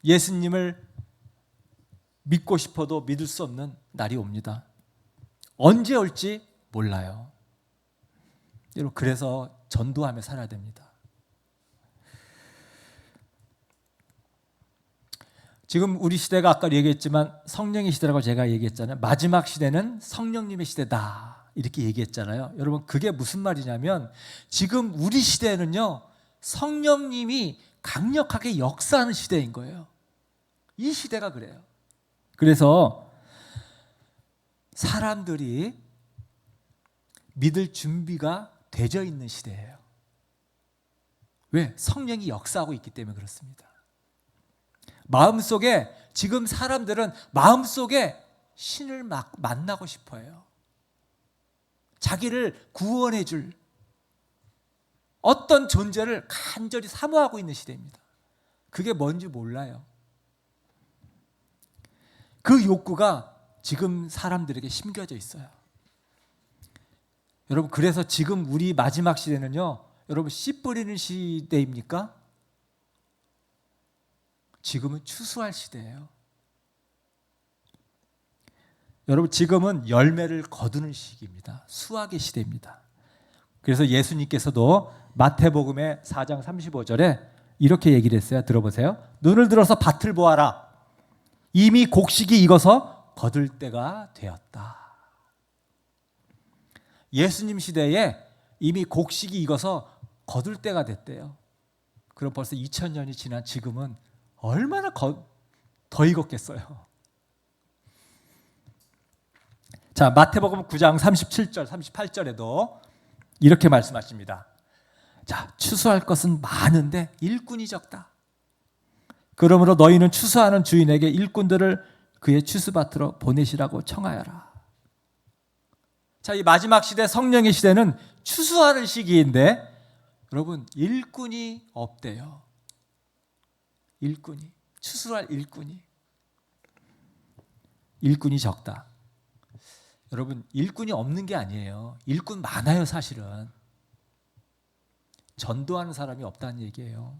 예수님을 믿고 싶어도 믿을 수 없는 날이 옵니다. 언제 올지 몰라요. 여러분, 그래서 전도하며 살아야 됩니다. 지금 우리 시대가 아까 얘기했지만 성령의 시대라고 제가 얘기했잖아요. 마지막 시대는 성령님의 시대다 이렇게 얘기했잖아요. 여러분, 그게 무슨 말이냐면 지금 우리 시대는요, 성령님이 강력하게 역사하는 시대인 거예요. 이 시대가 그래요. 그래서 사람들이 믿을 준비가 되어 있는 시대예요. 왜? 성령이 역사하고 있기 때문에 그렇습니다. 마음속에, 지금 사람들은 마음속에 신을 막 만나고 싶어해요. 자기를 구원해 줄 어떤 존재를 간절히 사모하고 있는 시대입니다. 그게 뭔지 몰라요. 그 욕구가 지금 사람들에게 심겨져 있어요. 여러분, 그래서 지금 우리 마지막 시대는요, 여러분, 씨 뿌리는 시대입니까? 지금은 추수할 시대예요. 여러분, 지금은 열매를 거두는 시기입니다. 수확의 시대입니다. 그래서 예수님께서도 마태복음의 4장 35절에 이렇게 얘기를 했어요. 들어보세요. 눈을 들어서 밭을 보아라. 이미 곡식이 익어서 거둘 때가 되었다. 예수님 시대에 이미 곡식이 익어서 거둘 때가 됐대요. 그럼 벌써 2000년이 지난 지금은 얼마나 더 익었겠어요. 자, 마태복음 9장 37절, 38절에도 이렇게 말씀하십니다. 자, 추수할 것은 많은데 일꾼이 적다. 그러므로 너희는 추수하는 주인에게 일꾼들을 그의 추수밭으로 보내시라고 청하여라. 자, 이 마지막 시대, 성령의 시대는 추수하는 시기인데 여러분, 일꾼이 없대요. 일꾼이, 추수할 일꾼이 적다. 여러분, 일꾼이 없는 게 아니에요. 일꾼 많아요, 사실은. 전도하는 사람이 없다는 얘기예요.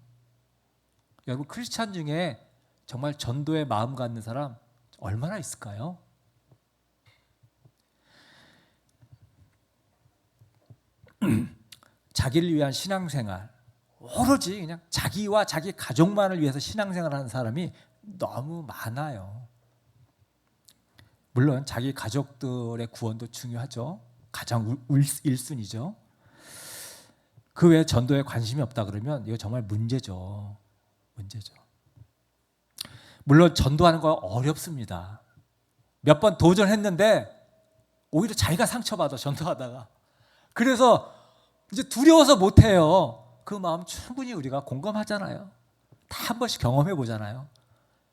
여러분, 크리스찬 중에 정말 전도의 마음 갖는 사람 얼마나 있을까요? 자기를 위한 신앙생활, 오로지 그냥 자기와 자기 가족만을 위해서 신앙생활하는 사람이 너무 많아요. 물론 자기 가족들의 구원도 중요하죠. 가장 1순위죠. 그 외에 전도에 관심이 없다 그러면 이거 정말 문제죠. 물론 전도하는 거 어렵습니다. 몇 번 도전했는데 오히려 자기가 상처받아, 전도하다가. 그래서 이제 두려워서 못해요. 그 마음 충분히 우리가 공감하잖아요. 다 한 번씩 경험해 보잖아요.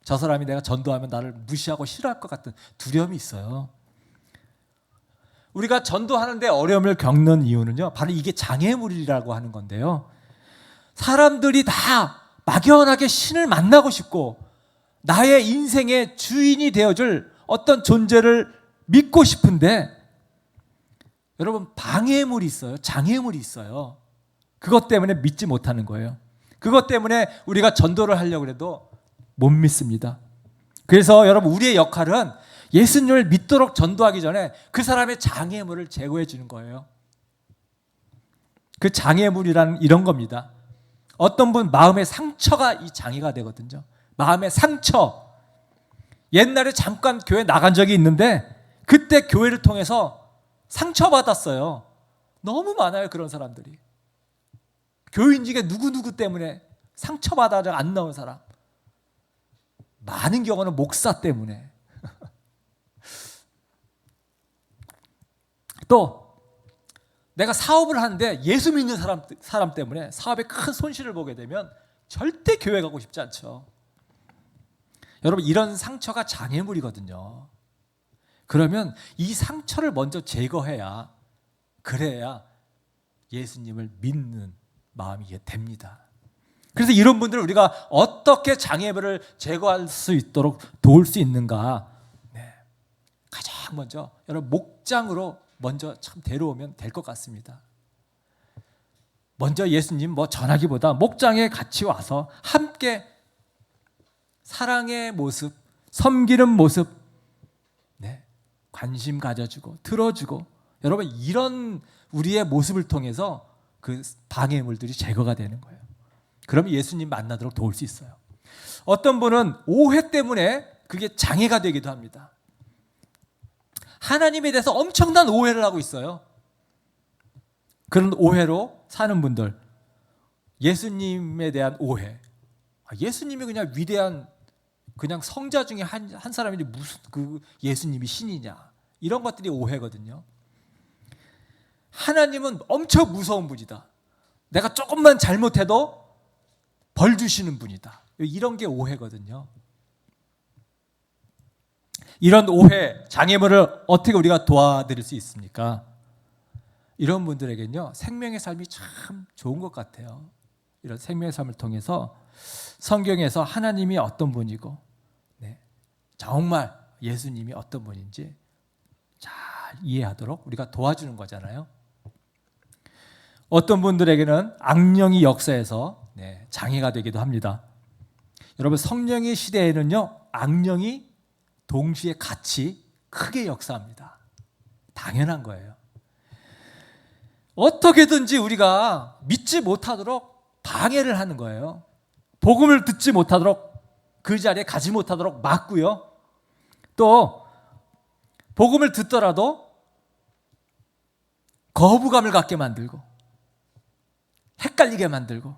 저 사람이 내가 전도하면 나를 무시하고 싫어할 것 같은 두려움이 있어요. 우리가 전도하는데 어려움을 겪는 이유는요, 바로 이게 장애물이라고 하는 건데요. 사람들이 다 막연하게 신을 만나고 싶고 나의 인생의 주인이 되어줄 어떤 존재를 믿고 싶은데 여러분, 방해물이 있어요. 장애물이 있어요. 그것 때문에 믿지 못하는 거예요. 그것 때문에 우리가 전도를 하려고 해도 못 믿습니다. 그래서 여러분, 우리의 역할은 예수님을 믿도록 전도하기 전에 그 사람의 장애물을 제거해 주는 거예요. 그 장애물이란 이런 겁니다. 어떤 분 마음의 상처가 이 장애가 되거든요. 마음의 상처. 옛날에 잠깐 교회 나간 적이 있는데 그때 교회를 통해서 상처받았어요. 너무 많아요, 그런 사람들이. 교인 중에 누구누구 때문에 상처받아서 안 나온 사람. 많은 경우는 목사 때문에. 또 내가 사업을 하는데 예수 믿는 사람 때문에 사업에 큰 손실을 보게 되면 절대 교회 가고 싶지 않죠. 여러분, 이런 상처가 장애물이거든요. 그러면 이 상처를 먼저 제거해야, 그래야 예수님을 믿는 마음이 됩니다. 그래서 이런 분들을 우리가 어떻게 장애물을 제거할 수 있도록 도울 수 있는가? 가장 먼저 여러분, 목장으로 먼저 참 데려오면 될 것 같습니다. 먼저 예수님 전하기보다 목장에 같이 와서 함께 사랑의 모습, 섬기는 모습, 관심 가져주고 들어주고, 여러분, 이런 우리의 모습을 통해서 그 방해물들이 제거가 되는 거예요. 그러면 예수님 만나도록 도울 수 있어요. 어떤 분은 오해 때문에 그게 장애가 되기도 합니다. 하나님에 대해서 엄청난 오해를 하고 있어요. 그런 오해로 사는 분들, 예수님에 대한 오해. 예수님이 그냥 위대한 그냥 성자 중에 한 사람인데 무슨 그 예수님이 신이냐, 이런 것들이 오해거든요. 하나님은 엄청 무서운 분이다. 내가 조금만 잘못해도 벌 주시는 분이다. 이런 게 오해거든요. 이런 오해, 장애물을 어떻게 우리가 도와드릴 수 있습니까? 이런 분들에겐요 생명의 삶이 참 좋은 것 같아요. 이런 생명의 삶을 통해서 성경에서 하나님이 어떤 분이고 네, 정말 예수님이 어떤 분인지 잘 이해하도록 우리가 도와주는 거잖아요. 어떤 분들에게는 악령이 역사해서 네, 장애가 되기도 합니다. 여러분 성령의 시대에는요 악령이 동시에 같이 크게 역사합니다. 당연한 거예요. 어떻게든지 우리가 믿지 못하도록 방해를 하는 거예요. 복음을 듣지 못하도록 그 자리에 가지 못하도록 막고요. 또 복음을 듣더라도 거부감을 갖게 만들고 헷갈리게 만들고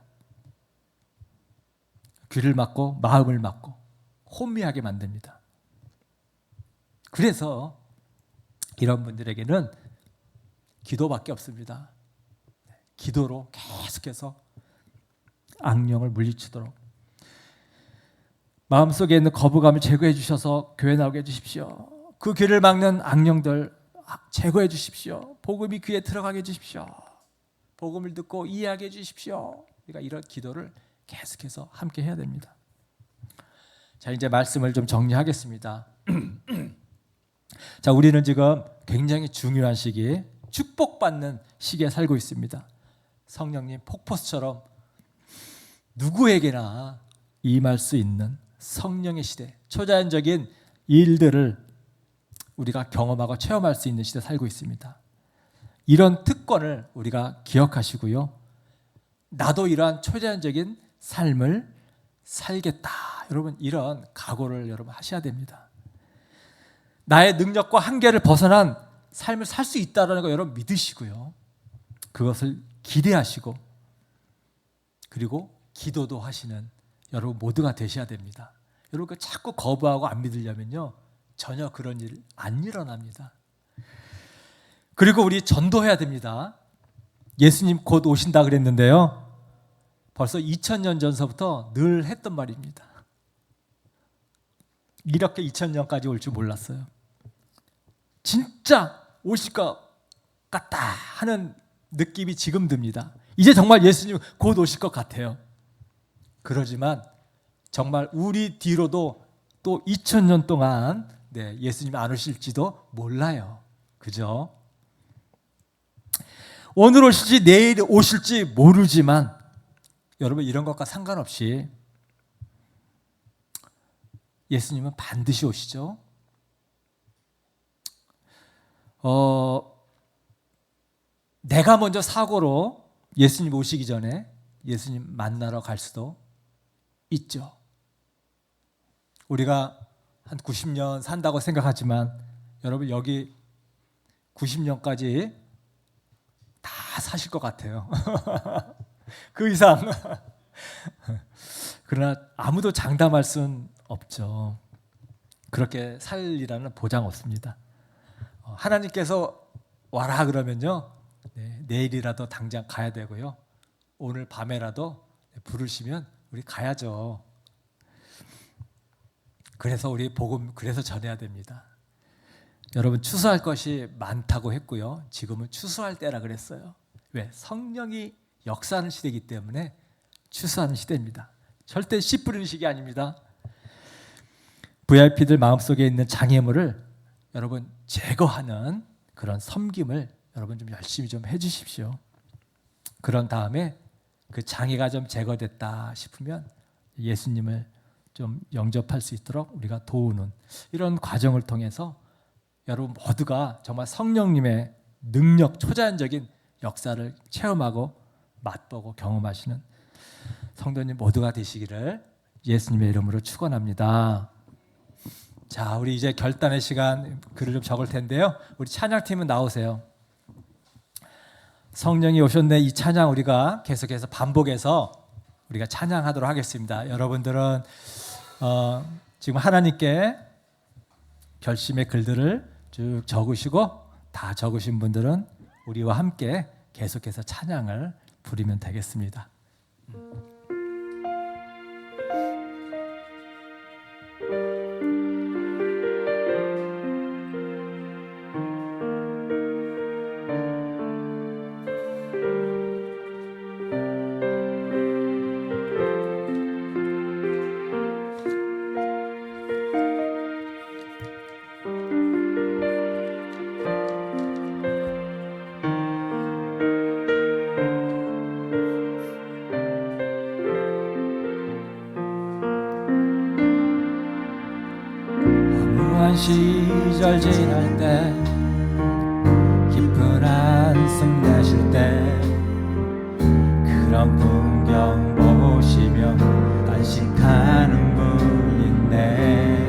귀를 막고 마음을 막고 혼미하게 만듭니다. 그래서 이런 분들에게는 기도밖에 없습니다. 기도로 계속해서 악령을 물리치도록 마음속에 있는 거부감을 제거해 주셔서 교회 나오게 해주십시오. 그 귀를 막는 악령들 제거해 주십시오. 복음이 귀에 들어가게 해주십시오. 복음을 듣고 이해하게 해주십시오. 우리가 이런 기도를 계속해서 함께 해야 됩니다. 자, 이제 말씀을 좀 정리하겠습니다. 자, 우리는 지금 굉장히 중요한 시기, 축복받는 시기에 살고 있습니다. 성령님 폭포수처럼 누구에게나 임할 수 있는 성령의 시대, 초자연적인 일들을 우리가 경험하고 체험할 수 있는 시대에 살고 있습니다. 이런 특권을 우리가 기억하시고요. 나도 이러한 초자연적인 삶을 살겠다. 여러분 이런 각오를 여러분 하셔야 됩니다. 나의 능력과 한계를 벗어난 삶을 살 수 있다는 거 여러분 믿으시고요. 그것을 기대하시고 그리고 기도도 하시는 여러분 모두가 되셔야 됩니다. 여러분 자꾸 거부하고 안 믿으려면요. 전혀 그런 일 안 일어납니다. 그리고 우리 전도해야 됩니다. 예수님 곧 오신다 그랬는데요. 벌써 2000년 전서부터 늘 했던 말입니다. 이렇게 2000년까지 올 줄 몰랐어요. 진짜 오실 것 같다 하는 느낌이 지금 듭니다. 이제 정말 예수님 곧 오실 것 같아요. 그러지만 정말 우리 뒤로도 또 2000년 동안 네, 예수님 안 오실지도 몰라요. 그죠? 오늘 오실지 내일 오실지 모르지만 여러분 이런 것과 상관없이 예수님은 반드시 오시죠. 내가 먼저 사고로 예수님 오시기 전에 예수님 만나러 갈 수도 있죠. 우리가 한 90년 산다고 생각하지만 여러분 여기 90년까지 다 사실 것 같아요. 그 이상. 그러나 아무도 장담할 수는 없죠. 그렇게 살리라는 보장 없습니다. 하나님께서 와라 그러면요. 네, 내일이라도 당장 가야 되고요. 오늘 밤에라도 부르시면 우리 가야죠. 그래서 우리 복음 그래서 전해야 됩니다. 여러분 추수할 것이 많다고 했고요. 지금은 추수할 때라 그랬어요. 왜? 성령이 역사하는 시대이기 때문에 추수하는 시대입니다. 절대 씨 뿌리는 시기 아닙니다. VIP들 마음속에 있는 장애물을 여러분 제거하는 그런 섬김을 여러분 좀 열심히 좀 해주십시오. 그런 다음에 그 장애가 좀 제거됐다 싶으면 예수님을 좀 영접할 수 있도록 우리가 도우는 이런 과정을 통해서 여러분 모두가 정말 성령님의 능력, 초자연적인 역사를 체험하고 맛보고 경험하시는 성도님 모두가 되시기를 예수님의 이름으로 축원합니다. 자, 우리 이제 결단의 시간 글을 좀 적을 텐데요. 우리 찬양팀은 나오세요. 성령이 오셨네 이 찬양 우리가 계속해서 반복해서 우리가 찬양하도록 하겠습니다. 여러분들은 지금 하나님께 결심의 글들을 쭉 적으시고 다 적으신 분들은 우리와 함께 계속해서 찬양을 부르면 되겠습니다. 시절 지날 때 깊은 한숨 내쉴 때 그런 풍경 보시며 안식하는 분인데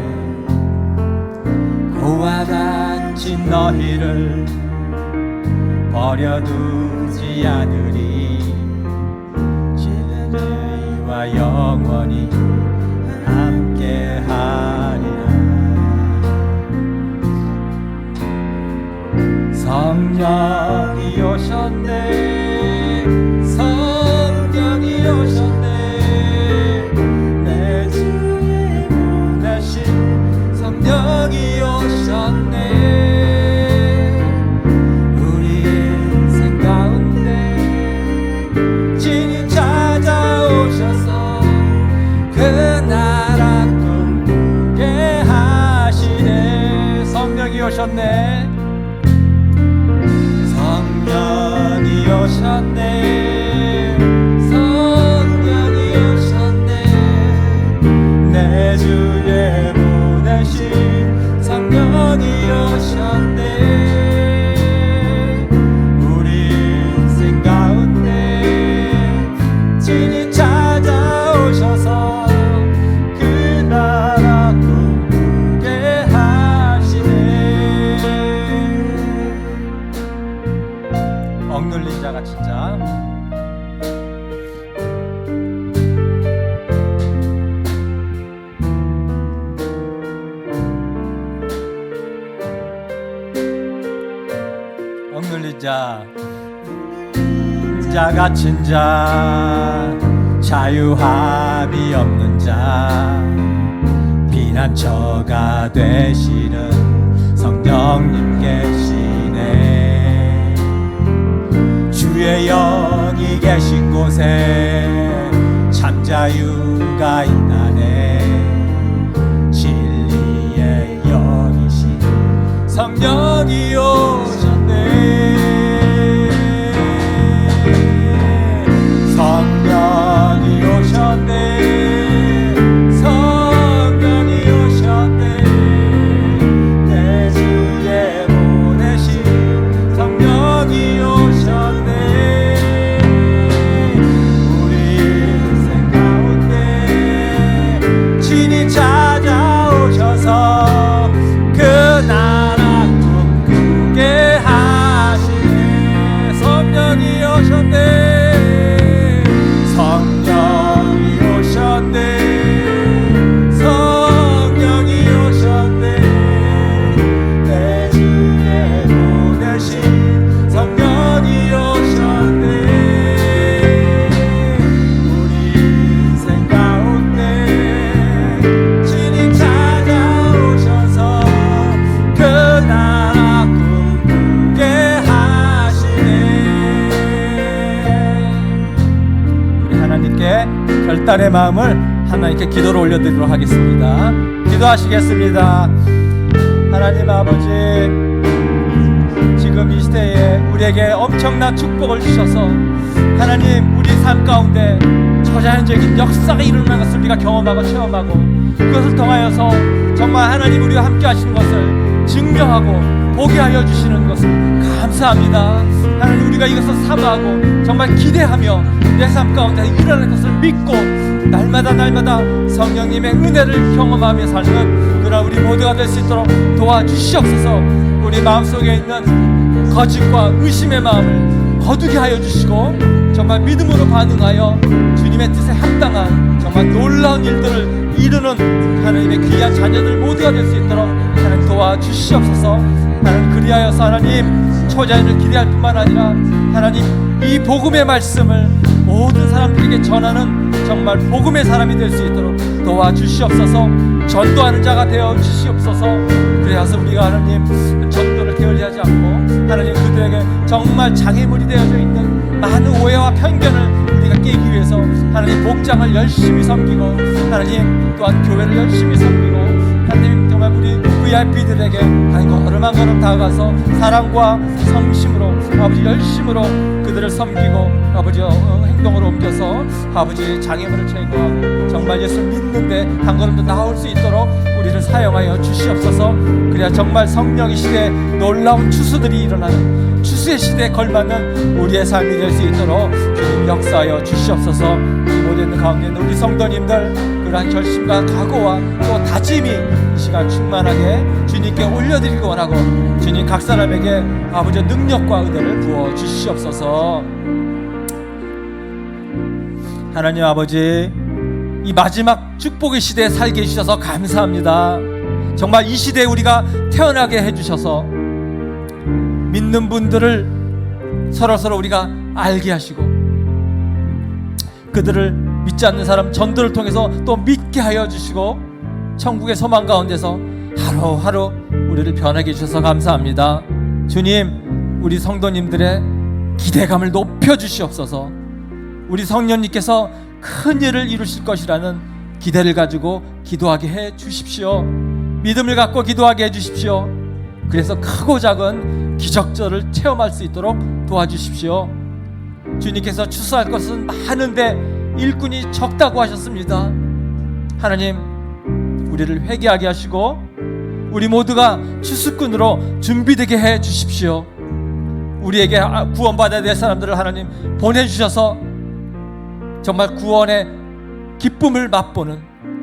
고와 같이 너희를 버려두지 않으리 지금과 영원히 함께하리라. 성령이 오셨네 성령이 오셨네 내 주의 보내신 성령이 오셨네 우리 인생 가운데 진히 찾아오셔서 그 나라 꿈꾸게 하시네. 성령이 오셨네 성령이 오셨네 성령이 오셨네 내 주에 보내신 성령이 오셨네 우리 인생 가운데 진히 찾아오셔서 그 나라 꿈꾸게 하시네. 억눌린 자가 진짜 억눌린 자 갇힌 자 자유함이 없는 자 피난처가 되시는 성령님 계시네 주의 영이 계신 곳에 참 자유가 있다네 진리의 영이신 성령이 오셨네 성령이 오셨네 성령이 오셨네 내 주에 보내신 성령이 오셨네 우리 인생 가운데 친히 찾아오셔서 그 나라 꿈꾸게 하시네 성령이 오셨네 성령이 오셨네 성령이 오셨네 내 주에 보내신 성령이 오셨네 우리 인생 가운데 친히 찾아오셔서 그 나라 꿈꾸게 하시네. 우리 하나님께 결단의 마음을 하나님께 기도로 올려드리도록 하겠습니다. 기도하시겠습니다. 하나님 아버지 지금 이 시대에 우리에게 엄청난 축복을 주셔서 하나님 우리 삶 가운데 초자연적인 역사가 일어나는 것을 우리가 경험하고 체험하고 그것을 통하여서 정말 하나님 우리와 함께 하시는 것을 증명하고 보게 하여 주시는 것을 감사합니다. 하나님 우리가 이것을 사모하고 정말 기대하며 내 삶 가운데 일어날 것을 믿고 날마다 성령님의 은혜를 경험하며 사는 그러나 우리 모두가 될 수 있도록 도와주시옵소서. 우리 마음속에 있는 거짓과 의심의 마음을 거두게 하여 주시고 정말 믿음으로 반응하여 주님의 뜻에 합당한 정말 놀라운 일들을 이루는 하나님의 귀한 자녀들 모두가 될 수 있도록 하나님 도와주시옵소서. 하나님 그리하여서 하나님 초자연을 기대할 뿐만 아니라 하나님 이 복음의 말씀을 모든 사람들에게 전하는 정말 복음의 사람이 될 수 있도록 도와주시옵소서. 전도하는 자가 되어 주시옵소서. 그래서 우리가 하나님 전도를 게을리하지 않고 하나님 그들에게 정말 장애물이 되어져 있는 많은 오해와 편견을 우리가 깨기 위해서 하나님 복장을 열심히 섬기고 하나님 또한 교회를 열심히 섬기고 하나님 정말 우리 VIP들에게 하나님 걸음 한 걸음 다가가서 사랑과 성심으로 아버지 열심으로 그들을 섬기고 아버지 행동으로 옮겨서 아버지 장애물을 제거하고 정말 예수를 믿는데 한 걸음 더 나아올 수 있도록 우리를 사용하여 주시옵소서. 그래야 정말 성령의 시대에 놀라운 추수들이 일어나는 추수의 시대에 걸맞는 우리의 삶이 될 수 있도록 주님 역사하여 주시옵소서. 이 모든 가운데 있는 우리 성도님들 그러한 결심과 각오와 또 다짐이 이 시간 충만하게 주님께 올려드리기 원하고 주님 각 사람에게 아버지의 능력과 은혜를 부어 주시옵소서. 하나님 아버지, 이 마지막 축복의 시대에 살게 해주셔서 감사합니다. 정말 이 시대에 우리가 태어나게 해주셔서 믿는 분들을 서로서로 우리가 알게 하시고 그들을 믿지 않는 사람 전도를 통해서 또 믿게 하여 주시고 천국의 소망 가운데서 하루하루 우리를 변하게 해주셔서 감사합니다. 주님, 우리 성도님들의 기대감을 높여주시옵소서. 우리 성령님께서 큰 일을 이루실 것이라는 기대를 가지고 기도하게 해 주십시오. 믿음을 갖고 기도하게 해 주십시오. 그래서 크고 작은 기적절을 체험할 수 있도록 도와주십시오. 주님께서 추수할 것은 많은데 일꾼이 적다고 하셨습니다. 하나님, 우리를 회개하게 하시고 우리 모두가 추수꾼으로 준비되게 해 주십시오. 우리에게 구원받아야 될 사람들을 하나님 보내주셔서 정말 구원의 기쁨을 맛보는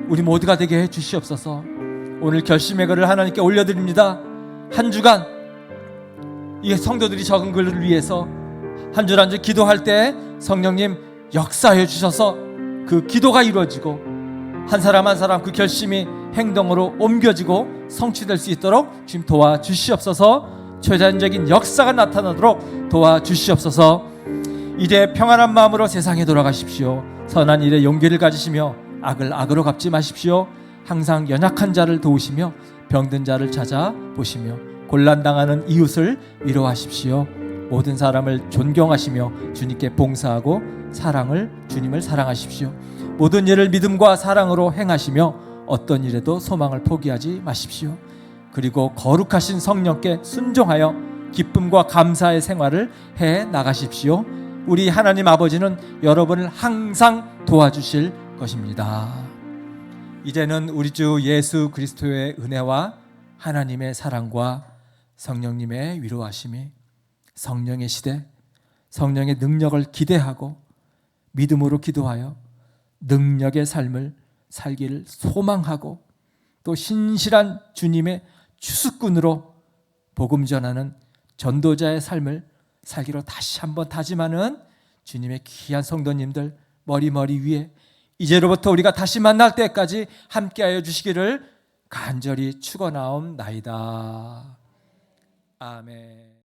우리 모두가 되게 해 주시옵소서. 오늘 결심의 글을 하나님께 올려드립니다. 한 주간 이 성도들이 적은 글을 위해서 한 줄 한 줄 기도할 때 성령님 역사해 주셔서 그 기도가 이루어지고 한 사람 한 사람 그 결심이 행동으로 옮겨지고 성취될 수 있도록 주님 도와주시옵소서. 초자연적인 역사가 나타나도록 도와주시옵소서. 이제 평안한 마음으로 세상에 돌아가십시오. 선한 일에 용기를 가지시며 악을 악으로 갚지 마십시오. 항상 연약한 자를 도우시며 병든 자를 찾아보시며 곤란당하는 이웃을 위로하십시오. 모든 사람을 존경하시며 주님께 봉사하고 주님을 사랑하십시오. 모든 일을 믿음과 사랑으로 행하시며 어떤 일에도 소망을 포기하지 마십시오. 그리고 거룩하신 성령께 순종하여 기쁨과 감사의 생활을 해 나가십시오. 우리 하나님 아버지는 여러분을 항상 도와주실 것입니다. 이제는 우리 주 예수 그리스도의 은혜와 하나님의 사랑과 성령님의 위로하심이 성령의 시대, 성령의 능력을 기대하고 믿음으로 기도하여 능력의 삶을 살기를 소망하고 또 신실한 주님의 추수꾼으로 복음 전하는 전도자의 삶을 살기로 다시 한번 다짐하는 주님의 귀한 성도님들 머리 위에 이제로부터 우리가 다시 만날 때까지 함께하여 주시기를 간절히 축원하옵나이다. 아멘.